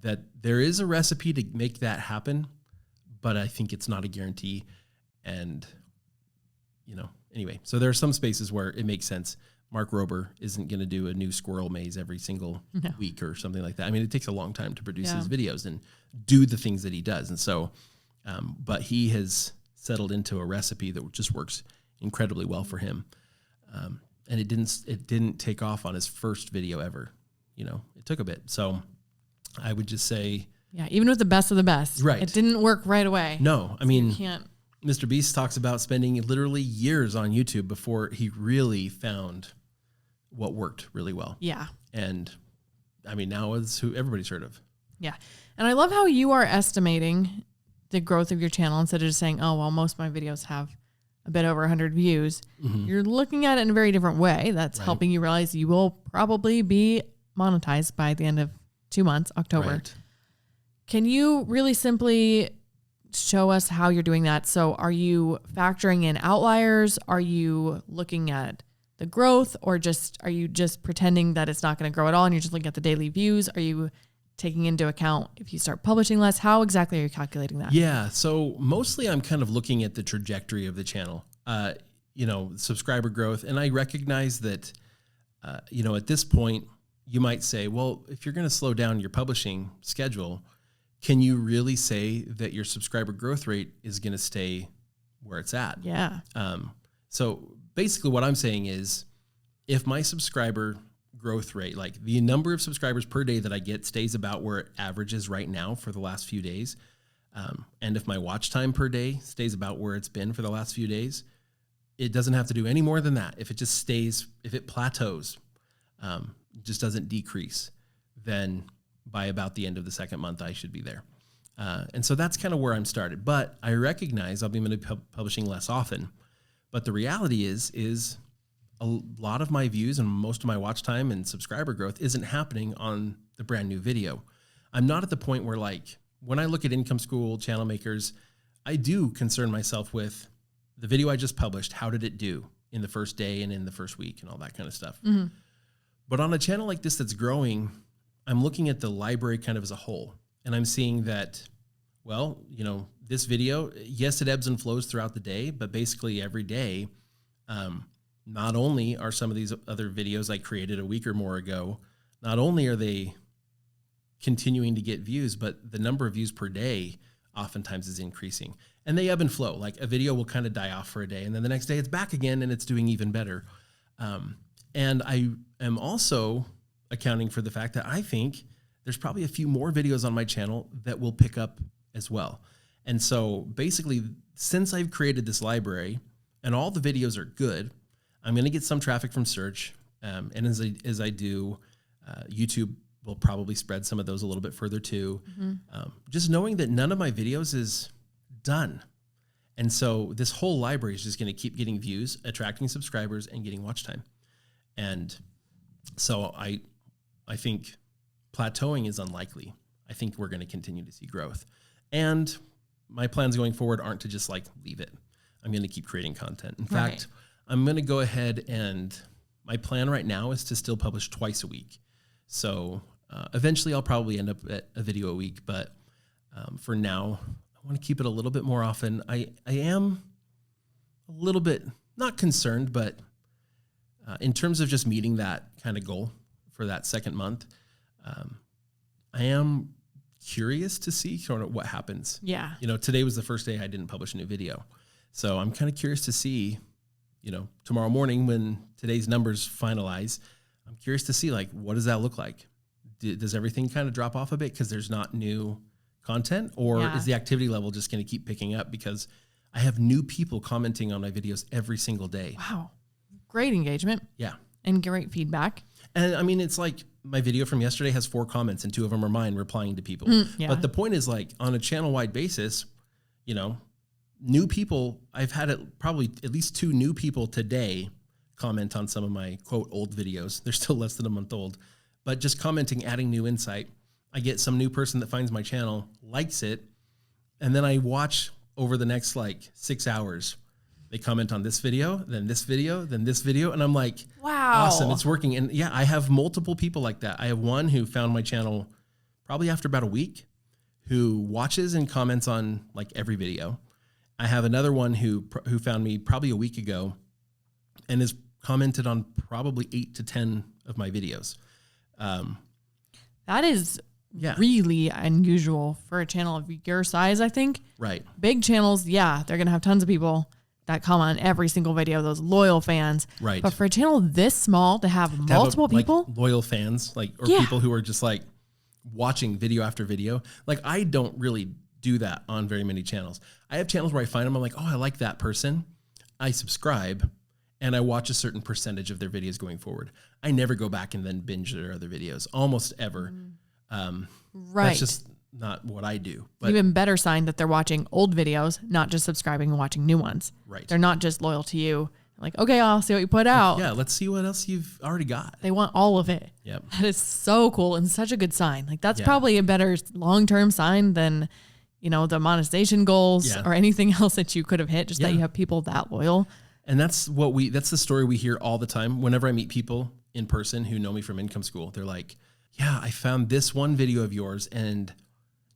That there is a recipe to make that happen, but I think it's not a guarantee. And, anyway, so there are some spaces where it makes sense. Mark Rober isn't going to do a new squirrel maze every single week or something like that. It takes a long time to produce his videos and do the things that he does. And so, but he has settled into a recipe that just works incredibly well for him. And it didn't take off on his first video ever. It took a bit. So I would just say, even with the best of the best, it didn't work right away. No, you can't. Mr. Beast talks about spending literally years on YouTube before he really found what worked really well. Yeah. And now it's who everybody's heard of. Yeah. And I love how you are estimating the growth of your channel instead of just saying, oh, well, most of my videos have a bit over 100 views. You're looking at it in a very different way. That's helping you realize you will probably be monetized by the end of 2 months, October. Right. Can you really simply show us how you're doing that? So are you factoring in outliers? Are you looking at the growth, or are you just pretending that it's not going to grow at all and you're just looking at the daily views? Are you taking into account if you start publishing less? How exactly are you calculating that? Yeah. So mostly I'm kind of looking at the trajectory of the channel, subscriber growth. And I recognize that, at this point you might say, well, if you're going to slow down your publishing schedule, can you really say that your subscriber growth rate is going to stay where it's at? Yeah. So basically what I'm saying is, if my subscriber growth rate, like the number of subscribers per day that I get, stays about where it averages right now for the last few days, and if my watch time per day stays about where it's been for the last few days, it doesn't have to do any more than that. If it just stays, if it plateaus, just doesn't decrease, then by about the end of the second month, I should be there. And so that's kind of where I'm started. But I recognize I'll be going to be publishing less often. But the reality is a lot of my views and most of my watch time and subscriber growth isn't happening on the brand new video. I'm not at the point where, like, when I look at Income School channel makers, I do concern myself with the video I just published. How did it do in the first day and in the first week and all that kind of stuff? Mm-hmm. But on a channel like this that's growing, I'm looking at the library kind of as a whole. And I'm seeing that, well, you know, this video, yes, it ebbs and flows throughout the day, but basically every day, not only are some of these other videos I created a week or more ago, not only are they continuing to get views, but the number of views per day oftentimes is increasing. And they ebb and flow. Like a video will kind of die off for a day, and then the next day it's back again and it's doing even better. And I am also accounting for the fact that I think there's probably a few more videos on my channel that will pick up as well. And so basically, since I've created this library and all the videos are good, I'm going to get some traffic from search. And as I do, YouTube will probably spread some of those a little bit further too. Mm-hmm. Just knowing that none of my videos is done. And so this whole library is just going to keep getting views, attracting subscribers, and getting watch time. And so I think plateauing is unlikely. I think we're going to continue to see growth. And my plans going forward aren't to just like leave it. I'm going to keep creating content. In fact, I'm going to go ahead and my plan right now is to still publish twice a week. So eventually I'll probably end up at a video a week, but for now, I want to keep it a little bit more often. I am a little bit, not concerned, but in terms of just meeting that kind of goal for that second month, I am curious to see sort of what happens. Yeah. You know, today was the first day I didn't publish a new video. So I'm kind of curious to see, you know, tomorrow morning when today's numbers finalize, I'm curious to see, like, what does that look like? Does everything kind of drop off a bit because there's not new content, or is the activity level just going to keep picking up because I have new people commenting on my videos every single day? Wow. Great engagement. Yeah. And great feedback. And I mean, it's like my video from yesterday has 4 comments and 2 of them are mine replying to people. Yeah. But the point is, like, on a channel-wide basis, you know, new people, I've had probably at least 2 new people today comment on some of my, quote, old videos. They're still less than a month old. But just commenting, adding new insight. I get some new person that finds my channel, likes it, and then I watch over the next, like, 6 hours. They comment on this video, then this video, then this video. And I'm like, wow, awesome, it's working. And yeah, I have multiple people like that. I have one who found my channel probably after about a week, who watches and comments on like every video. I have another one who found me probably a week ago and has commented on probably 8 to 10 of my videos. That is really unusual for a channel of your size, I think. Right. Big channels, they're going to have tons of people that comment on every single video, those loyal fans. Right. But for a channel this small to have multiple people. Like loyal fans, like, or people who are just like watching video after video. Like, I don't really do that on very many channels. I have channels where I find them, I'm like, oh, I like that person. I subscribe and I watch a certain percentage of their videos going forward. I never go back and then binge their other videos, almost ever. Right. That's just not what I do. But even better sign that they're watching old videos, not just subscribing and watching new ones. Right. They're not just loyal to you. Like, okay, I'll see what you put out. Yeah, let's see what else you've already got. They want all of it. Yep. That is so cool and such a good sign. Like, that's probably a better long-term sign than, you know, the monetization goals or anything else that you could have hit, just that you have people that loyal. And that's the story we hear all the time. Whenever I meet people in person who know me from Income School, they're like, yeah, I found this one video of yours, and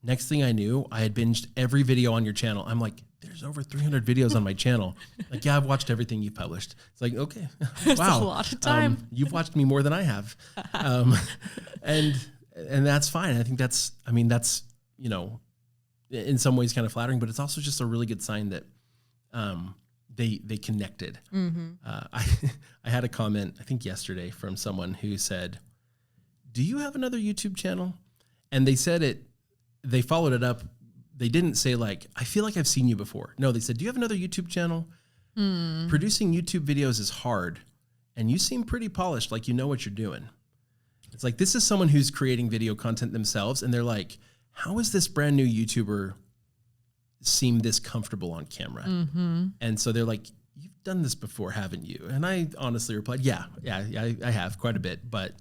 next thing I knew, I had binged every video on your channel. I'm like, there's over 300 videos on my channel. Like, yeah, I've watched everything you've published. It's like, okay, wow. A lot of time. You've watched me more than I have. And that's fine. I think that's, you know, in some ways kind of flattering, but it's also just a really good sign that they connected. Mm-hmm. I had a comment, I think yesterday, from someone who said, do you have another YouTube channel? And they said it, they followed it up. They didn't say like, I feel like I've seen you before. No, they said, do you have another YouTube channel? Producing YouTube videos is hard, and you seem pretty polished, like you know what you're doing. It's like, this is someone who's creating video content themselves. And they're like, how is this brand new YouTuber seem this comfortable on camera? And so they're like, you've done this before, haven't you? And I honestly replied, yeah, I have quite a bit, but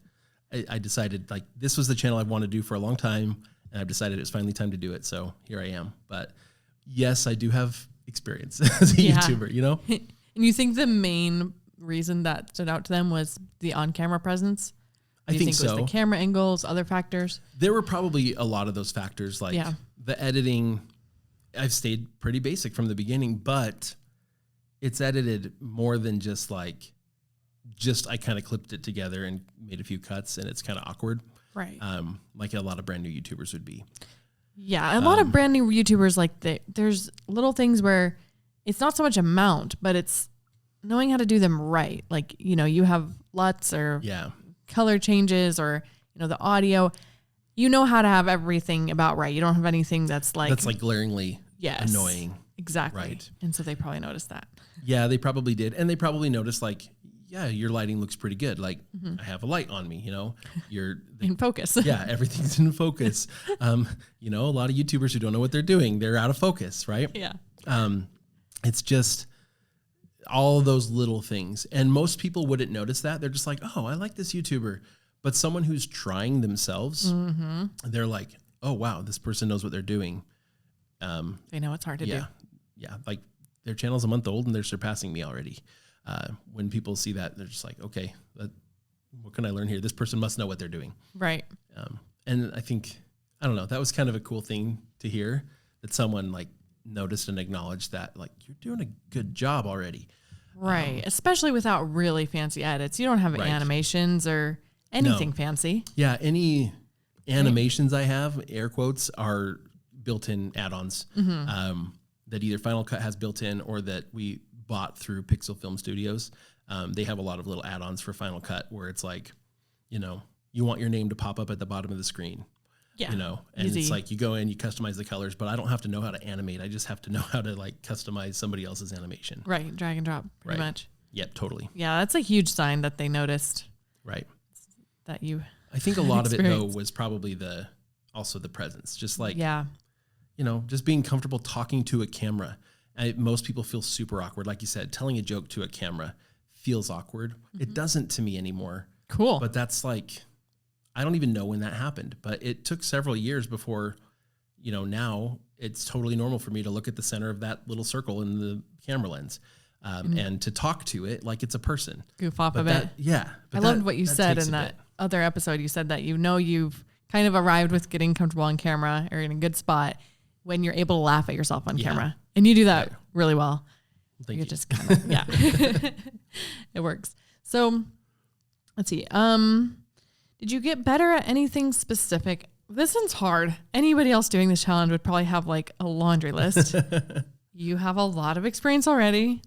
I decided like this was the channel I wanted to do for a long time. And I've decided it's finally time to do it. So here I am. But yes, I do have experience as a YouTuber, you know? And you think the main reason that stood out to them was the on-camera presence? I think so. It was the camera angles, other factors? There were probably a lot of those factors, like the editing. I've stayed pretty basic from the beginning, but it's edited more than just I kind of clipped it together and made a few cuts, and it's kind of awkward. Right. Like a lot of brand new YouTubers would be. Yeah. A lot of brand new YouTubers, like there's little things where it's not so much amount, but it's knowing how to do them right. Like, you know, you have LUTs or color changes or, you know, the audio, you know how to have everything about right. You don't have anything that's like glaringly annoying. Exactly. Right. And so they probably noticed that. Yeah, they probably did. And they probably noticed like, yeah, your lighting looks pretty good. Like I have a light on me, you know, you're in focus. Yeah. Everything's in focus. You know, a lot of YouTubers who don't know what they're doing, they're out of focus. Right. Yeah. It's just all those little things. And most people wouldn't notice that. They're just like, oh, I like this YouTuber. But someone who's trying themselves, they're like, oh, wow, this person knows what they're doing. They know it's hard to do. Yeah. Like their channel's a month old and they're surpassing me already. When people see that, they're just like, okay, what can I learn here? This person must know what they're doing. Right. And I think, I don't know, that was kind of a cool thing to hear, that someone like noticed and acknowledged that like, you're doing a good job already. Right. Especially without really fancy edits. You don't have animations or anything fancy. Yeah. Any animations I have, air quotes, are built-in add-ons that either Final Cut has built in or that we bought through Pixel Film Studios. They have a lot of little add-ons for Final Cut where it's like, you know, you want your name to pop up at the bottom of the screen. Yeah. You know, and it's like you go in, you customize the colors, but I don't have to know how to animate. I just have to know how to like customize somebody else's animation. Right. Drag and drop pretty much. Yep, totally. Yeah, that's a huge sign that they noticed. Right. That you I think a lot of it though was probably also the presence. Just like, you know, just being comfortable talking to a camera. Most people feel super awkward. Like you said, telling a joke to a camera feels awkward. It doesn't to me anymore. Cool. But that's like, I don't even know when that happened, but it took several years before, you know, now it's totally normal for me to look at the center of that little circle in the camera lens and to talk to it like it's a person. Goof off a bit. Yeah. I loved what you said in that other episode. You said that, you know, you've kind of arrived with getting comfortable on camera or in a good spot when you're able to laugh at yourself on camera. And you do that really well. Thank you. Just kind of, it works. So let's see. Did you get better at anything specific? This one's hard. Anybody else doing this challenge would probably have like a laundry list. You have a lot of experience already,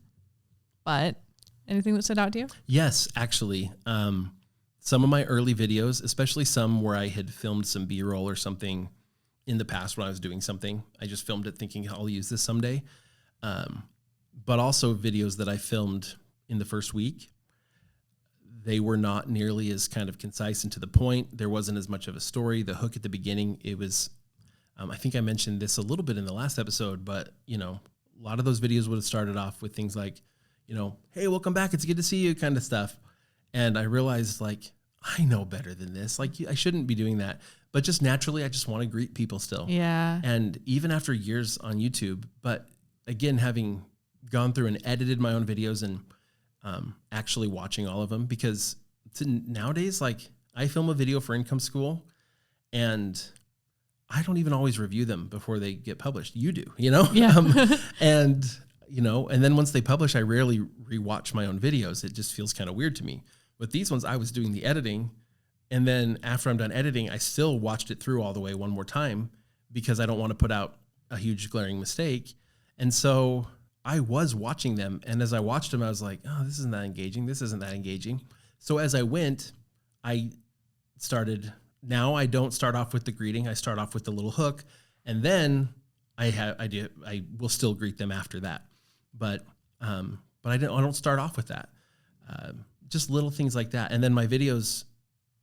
but anything that stood out to you? Yes, actually. Some of my early videos, especially some where I had filmed some B-roll or something in the past when I was doing something, I just filmed it thinking I'll use this someday. But also videos that I filmed in the first week, they were not nearly as kind of concise and to the point. There wasn't as much of a story. The hook at the beginning, it was, I think I mentioned this a little bit in the last episode, but you know, a lot of those videos would have started off with things like, you know, hey, welcome back, it's good to see you kind of stuff. And I realized like, I know better than this. Like I shouldn't be doing that, but just naturally, I just want to greet people still. Yeah. And even after years on YouTube, but again, having gone through and edited my own videos and actually watching all of them, because nowadays, like I film a video for Income School and I don't even always review them before they get published. You do, you know? Yeah. And, you know, and then once they publish, I rarely rewatch my own videos. It just feels kind of weird to me. With these ones, I was doing the editing. And then after I'm done editing, I still watched it through all the way one more time because I don't want to put out a huge glaring mistake. And so I was watching them. And as I watched them, I was like, oh, this isn't that engaging. This isn't that engaging. So as I went, I started, now I don't start off with the greeting. I start off with the little hook. And then I will still greet them after that. But I don't start off with that. Just little things like that. And then my videos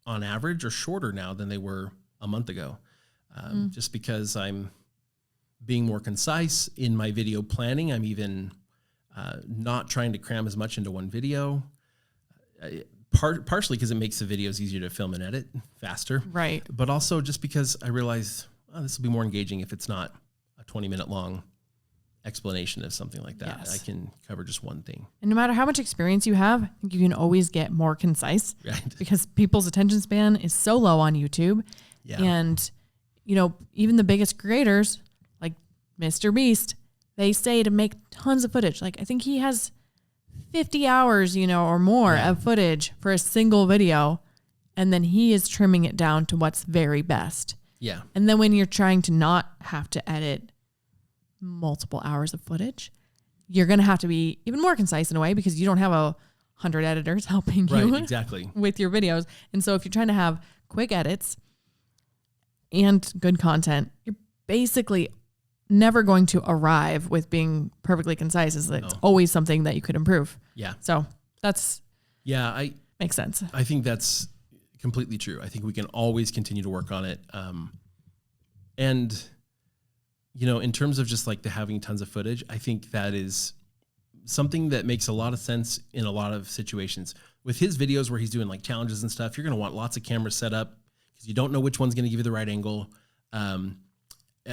on average are shorter now than they were a month ago. Just because I'm being more concise in my video planning. I'm even not trying to cram as much into one video. Partially because it makes the videos easier to film and edit faster. Right. But also just because I realized this will be more engaging if it's not a 20-minute long explanation of something like that. Yes. I can cover just one thing. And no matter how much experience you have, I think you can always get more concise. Right. Because people's attention span is so low on YouTube. Yeah. And, even the biggest creators like Mr. Beast, they say to make tons of footage. Like I think he has 50 hours, or more of footage for a single video. And then he is trimming it down to what's very best. Yeah. And then when you're trying to not have to edit multiple hours of footage, you're going to have to be even more concise in a way because you don't have 100 editors helping you exactly. with your videos. And so if you're trying to have quick edits and good content, you're basically never going to arrive with being perfectly concise. It's always something that you could improve. Yeah. So that's makes sense. I think that's completely true. I think we can always continue to work on it. And in terms of just like the having tons of footage, I think that is something that makes a lot of sense in a lot of situations. With his videos where he's doing like challenges and stuff, you're going to want lots of cameras set up because you don't know which one's going to give you the right angle,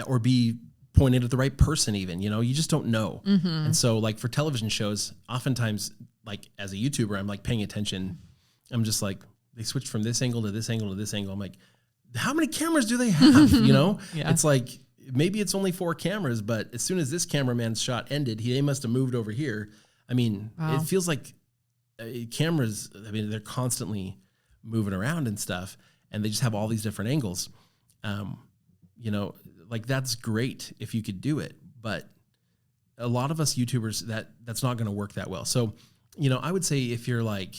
or be pointed at the right person even, you just don't know. Mm-hmm. And so like for television shows, oftentimes like as a YouTuber, I'm like paying attention. I'm just like, they switched from this angle to this angle to this angle. I'm like, how many cameras do they have? Yeah. It's like, maybe it's only 4 cameras, but as soon as this cameraman's shot ended, they must have moved over here. I mean, It feels like cameras, they're constantly moving around and stuff, and they just have all these different angles. Like that's great if you could do it, but a lot of us YouTubers, that's not going to work that well. So, I would say if you're like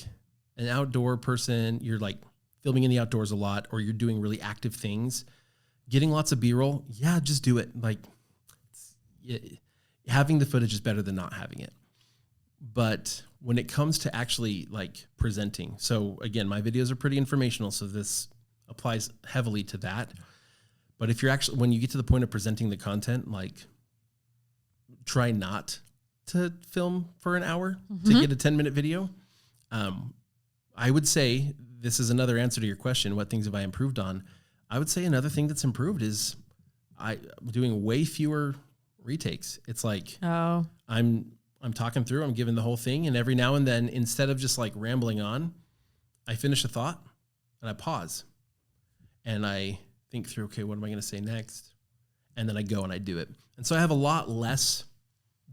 an outdoor person, you're like filming in the outdoors a lot, or you're doing really active things, getting lots of B-roll, just do it. Like having the footage is better than not having it. But when it comes to actually like presenting, so again, my videos are pretty informational, so this applies heavily to that. But if you're actually, when you get to the point of presenting the content, like try not to film for an hour to get a 10-minute video. I would say, this is another answer to your question, what things have I improved on? I would say another thing that's improved is I'm doing way fewer retakes. It's like I'm talking through, I'm giving the whole thing, and every now and then, instead of just like rambling on, I finish a thought and I pause and I think through, okay, what am I going to say next? And then I go and I do it. And so I have a lot less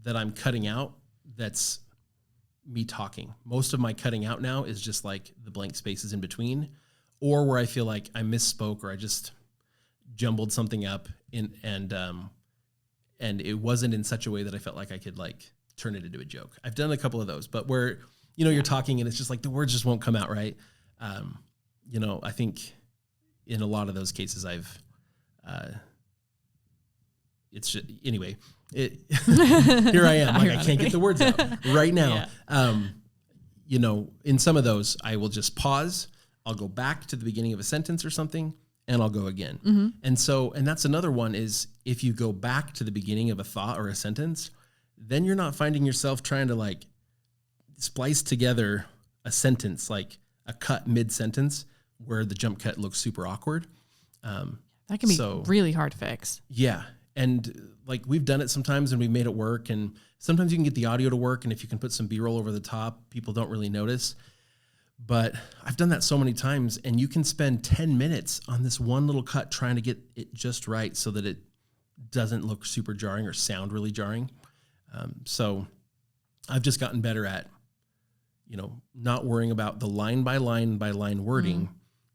that I'm cutting out that's me talking. Most of my cutting out now is just like the blank spaces in between, or where I feel like I misspoke or I just jumbled something up and it wasn't in such a way that I felt like I could like turn it into a joke. I've done a couple of those, but where, you're talking and it's just like the words just won't come out right. I think in a lot of those cases it's just, anyway, here I am. Like I can't get the words out right now. Yeah. In some of those I will just pause. I'll go back to the beginning of a sentence or something and I'll go again. Mm-hmm. And that's another one is if you go back to the beginning of a thought or a sentence, then you're not finding yourself trying to like splice together a sentence, like a cut mid-sentence where the jump cut looks super awkward. That can be really hard to fix. Yeah. And like we've done it sometimes and we've made it work, and sometimes you can get the audio to work, and if you can put some B-roll over the top, people don't really notice. But I've done that so many times, and you can spend 10 minutes on this one little cut trying to get it just right so that it doesn't look super jarring or sound really jarring. So I've just gotten better at, not worrying about the line by line wording,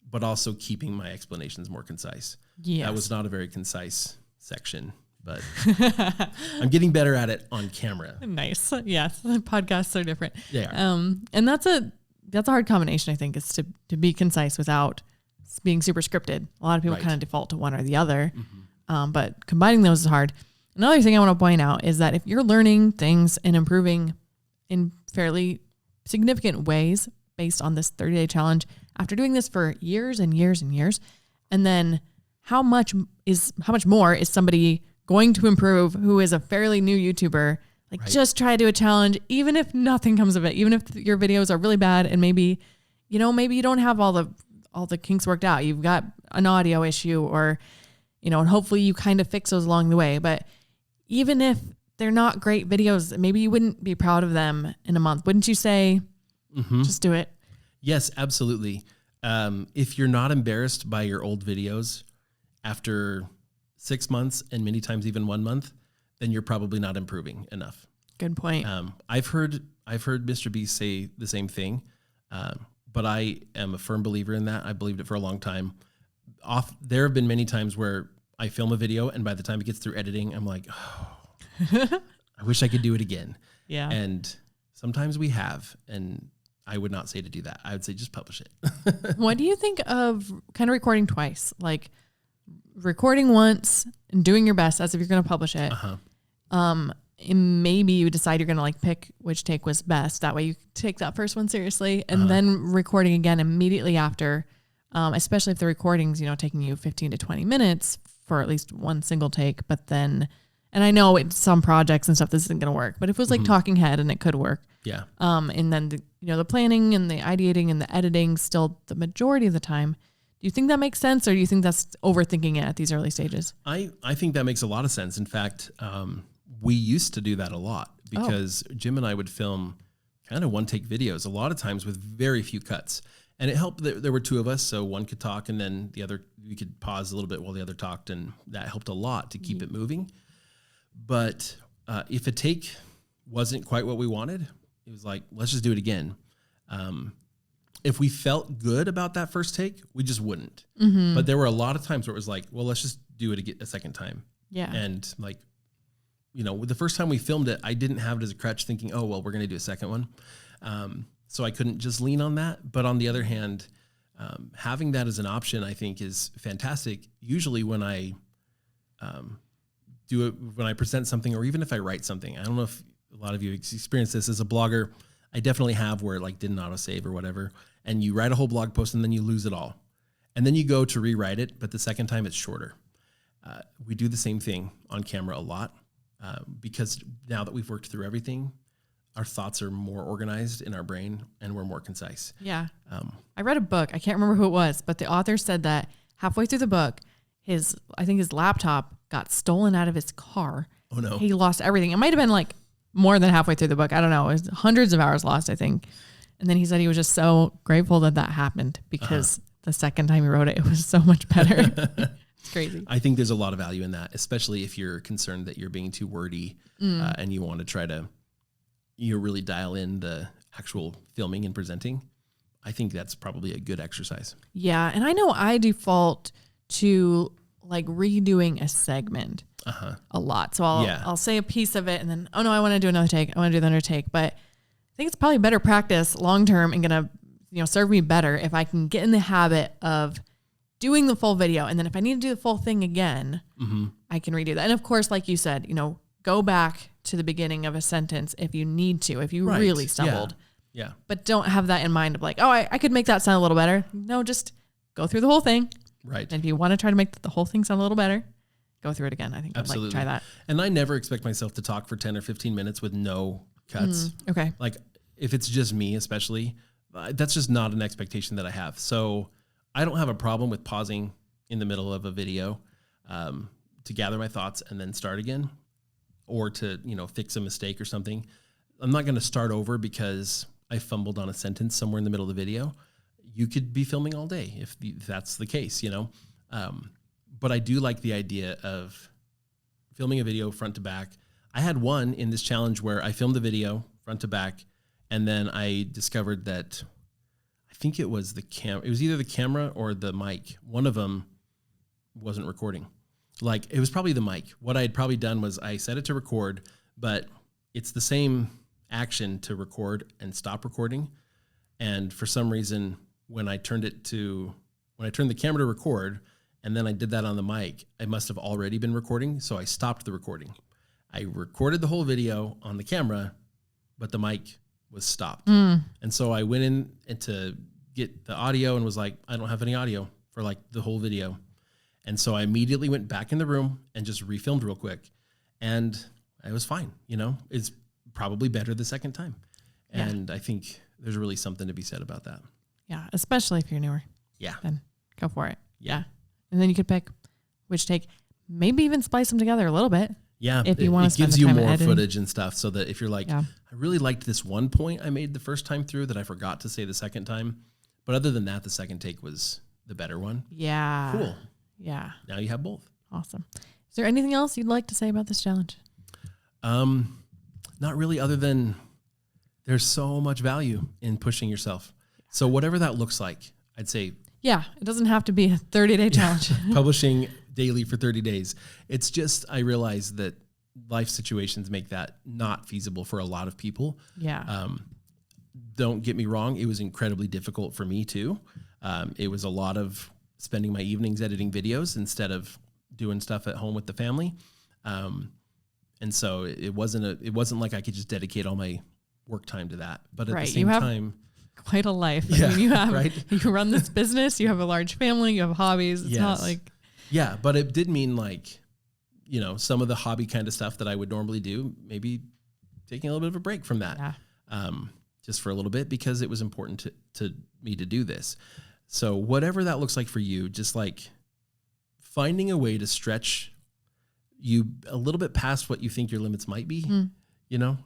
but also keeping my explanations more concise. Yes. That was not a very concise section, but I'm getting better at it on camera. Nice. Yes. Podcasts are different. Yeah. And that's a hard combination, I think, is to be concise without being super scripted. A lot of people kind of default to one or the other. Mm-hmm. But combining those is hard. Another thing I want to point out is that if you're learning things and improving in fairly significant ways based on this 30-day challenge after doing this for years and years and years? And then how much more is somebody going to improve who is a fairly new YouTuber? Like just try to do a challenge, even if nothing comes of it, even if your videos are really bad and maybe you don't have all the kinks worked out. You've got an audio issue or, and hopefully you kind of fix those along the way. But even if they're not great videos, maybe you wouldn't be proud of them in a month. Wouldn't you say, just do it? Yes, absolutely. If you're not embarrassed by your old videos after 6 months and many times even 1 month, then you're probably not improving enough. Good point. I've heard Mr. Beast say the same thing, but I am a firm believer in that. I believed it for a long time. There have been many times where I film a video and by the time it gets through editing, I'm like, oh, I wish I could do it again. Yeah. And sometimes we have, and I would not say to do that. I would say just publish it. What do you think of kind of recording twice? Like recording once and doing your best as if you're going to publish it. And maybe you decide you're going to like pick which take was best. That way you take that first one seriously and then recording again immediately after, especially if the recording's, taking you 15 to 20 minutes for at least one single take. But then, and I know it's some projects and stuff, this isn't going to work, but if it was like talking head and it could work. Yeah. And then, the planning and the ideating and the editing still the majority of the time. Do you think that makes sense or do you think that's overthinking it at these early stages? I think that makes a lot of sense. In fact, we used to do that a lot because Jim and I would film kind of one-take videos a lot of times with very few cuts. And it helped that there were two of us, so one could talk and then the other, we could pause a little bit while the other talked, and that helped a lot to keep it moving. But if a take wasn't quite what we wanted, it was like, let's just do it again. If we felt good about that first take, we just wouldn't. But there were a lot of times where it was like, well, let's just do it a second time. Yeah. And like, the first time we filmed it, I didn't have it as a crutch thinking, oh, well, we're going to do a second one. So I couldn't just lean on that. But on the other hand, having that as an option, I think is fantastic. Usually when I do it, when I present something, or even if I write something, I don't know if a lot of you experience this as a blogger. I definitely have where it like didn't autosave or whatever. And you write a whole blog post and then you lose it all. And then you go to rewrite it, but the second time it's shorter. We do the same thing on camera a lot because now that we've worked through everything, our thoughts are more organized in our brain and we're more concise. Yeah. I read a book. I can't remember who it was, but the author said that halfway through the book, I think his laptop got stolen out of his car. Oh no. He lost everything. It might've been like more than halfway through the book. I don't know. It was hundreds of hours lost, I think. And then he said he was just so grateful that happened because the second time he wrote it, it was so much better. It's crazy. I think there's a lot of value in that, especially if you're concerned that you're being too wordy and you want to try to really dial in the actual filming and presenting. I think that's probably a good exercise. Yeah. And I know I default to like redoing a segment a lot. So I'll say a piece of it and then, oh no, I want to do another take. I want to do another take. But I think it's probably better practice long-term and going to, serve me better if I can get in the habit of doing the full video. And then if I need to do the full thing again, I can redo that. And of course, like you said, go back to the beginning of a sentence if you need to, if you really stumbled. Yeah. But don't have that in mind of like, oh, I could make that sound a little better. No, just go through the whole thing. Right. And if you want to try to make the whole thing sound a little better, go through it again. I think absolutely. I'd like to try that. And I never expect myself to talk for 10 or 15 minutes with no cuts. Okay. Like if it's just me, especially, that's just not an expectation that I have. So I don't have a problem with pausing in the middle of a video to gather my thoughts and then start again, or to, fix a mistake or something. I'm not going to start over because I fumbled on a sentence somewhere in the middle of the video. You could be filming all day if that's the case, But I do like the idea of filming a video front to back. I had one in this challenge where I filmed the video front to back, and then I discovered that I think it was it was either the camera or the mic. One of them wasn't recording. Like, it was probably the mic. What I had probably done was I set it to record, but it's the same action to record and stop recording. And for some reason, when I turned the camera to record, and then I did that on the mic, I must have already been recording. So I stopped the recording. I recorded the whole video on the camera, but the mic was stopped. And so I went in to get the audio and was like, I don't have any audio for like the whole video. And so I immediately went back in the room and just refilmed real quick. And it was fine. You know, it's probably better the second time. And I think there's really something to be said about that. Yeah. Especially if you're newer. Yeah. Then go for it. Yeah. And then you could pick which take, maybe even splice them together a little bit. Yeah. If you want to spend gives the you time more editing. footage and stuff so that if you're like, I really liked this one point I made the first time through that I forgot to say the second time. But other than that, the second take was the better one. Yeah. Cool. Yeah. Now you have both. Awesome. Is there anything else you'd like to say about this challenge? Not really, other than there's so much value in pushing yourself. So whatever that looks like, I'd say. Yeah. It doesn't have to be a 30-day challenge. Publishing daily for 30 days. It's just, I realize that life situations make that not feasible for a lot of people. Yeah. Don't get me wrong. It was incredibly difficult for me too. It was a lot of spending my evenings editing videos instead of doing stuff at home with the family. And so it wasn't like I could just dedicate all my work time to that. But at the same time, quite a life. Yeah, I mean, you have, right? you run this business, you have a large family, you have hobbies. It's not like. Yeah. But it did mean like, you know, some of the hobby kind of stuff that I would normally do, maybe taking a little bit of a break from that, just for a little bit, because it was important to me to do this. So whatever that looks like for you, just like finding a way to stretch you a little bit past what you think your limits might be, you know,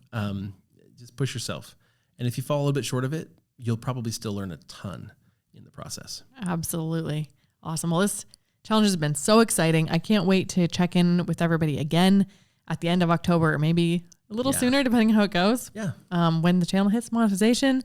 just push yourself. And if you fall a little bit short of it, you'll probably still learn a ton in the process. Absolutely. Awesome. Well, this challenge has been so exciting. I can't wait to check in with everybody again at the end of October, or maybe a little sooner, depending on how it goes. Yeah. When the channel hits monetization.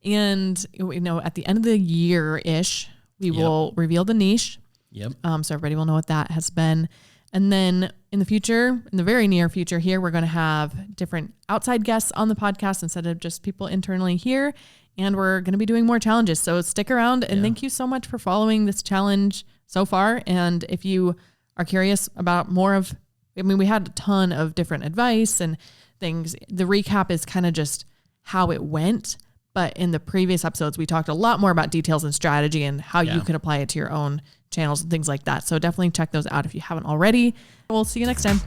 And, you know, at the end of the year-ish, we will reveal the niche. Yep. So everybody will know what that has been. And then in the future, in the very near future here, we're going to have different outside guests on the podcast instead of just people internally here. And we're going to be doing more challenges. So stick around, and thank you so much for following this challenge so far. And if you are curious about more of, I mean, we had a ton of different advice and things. The recap is kind of just how it went. But in the previous episodes, we talked a lot more about details and strategy and how you can apply it to your own channels and things like that. So definitely check those out if you haven't already. We'll see you next time.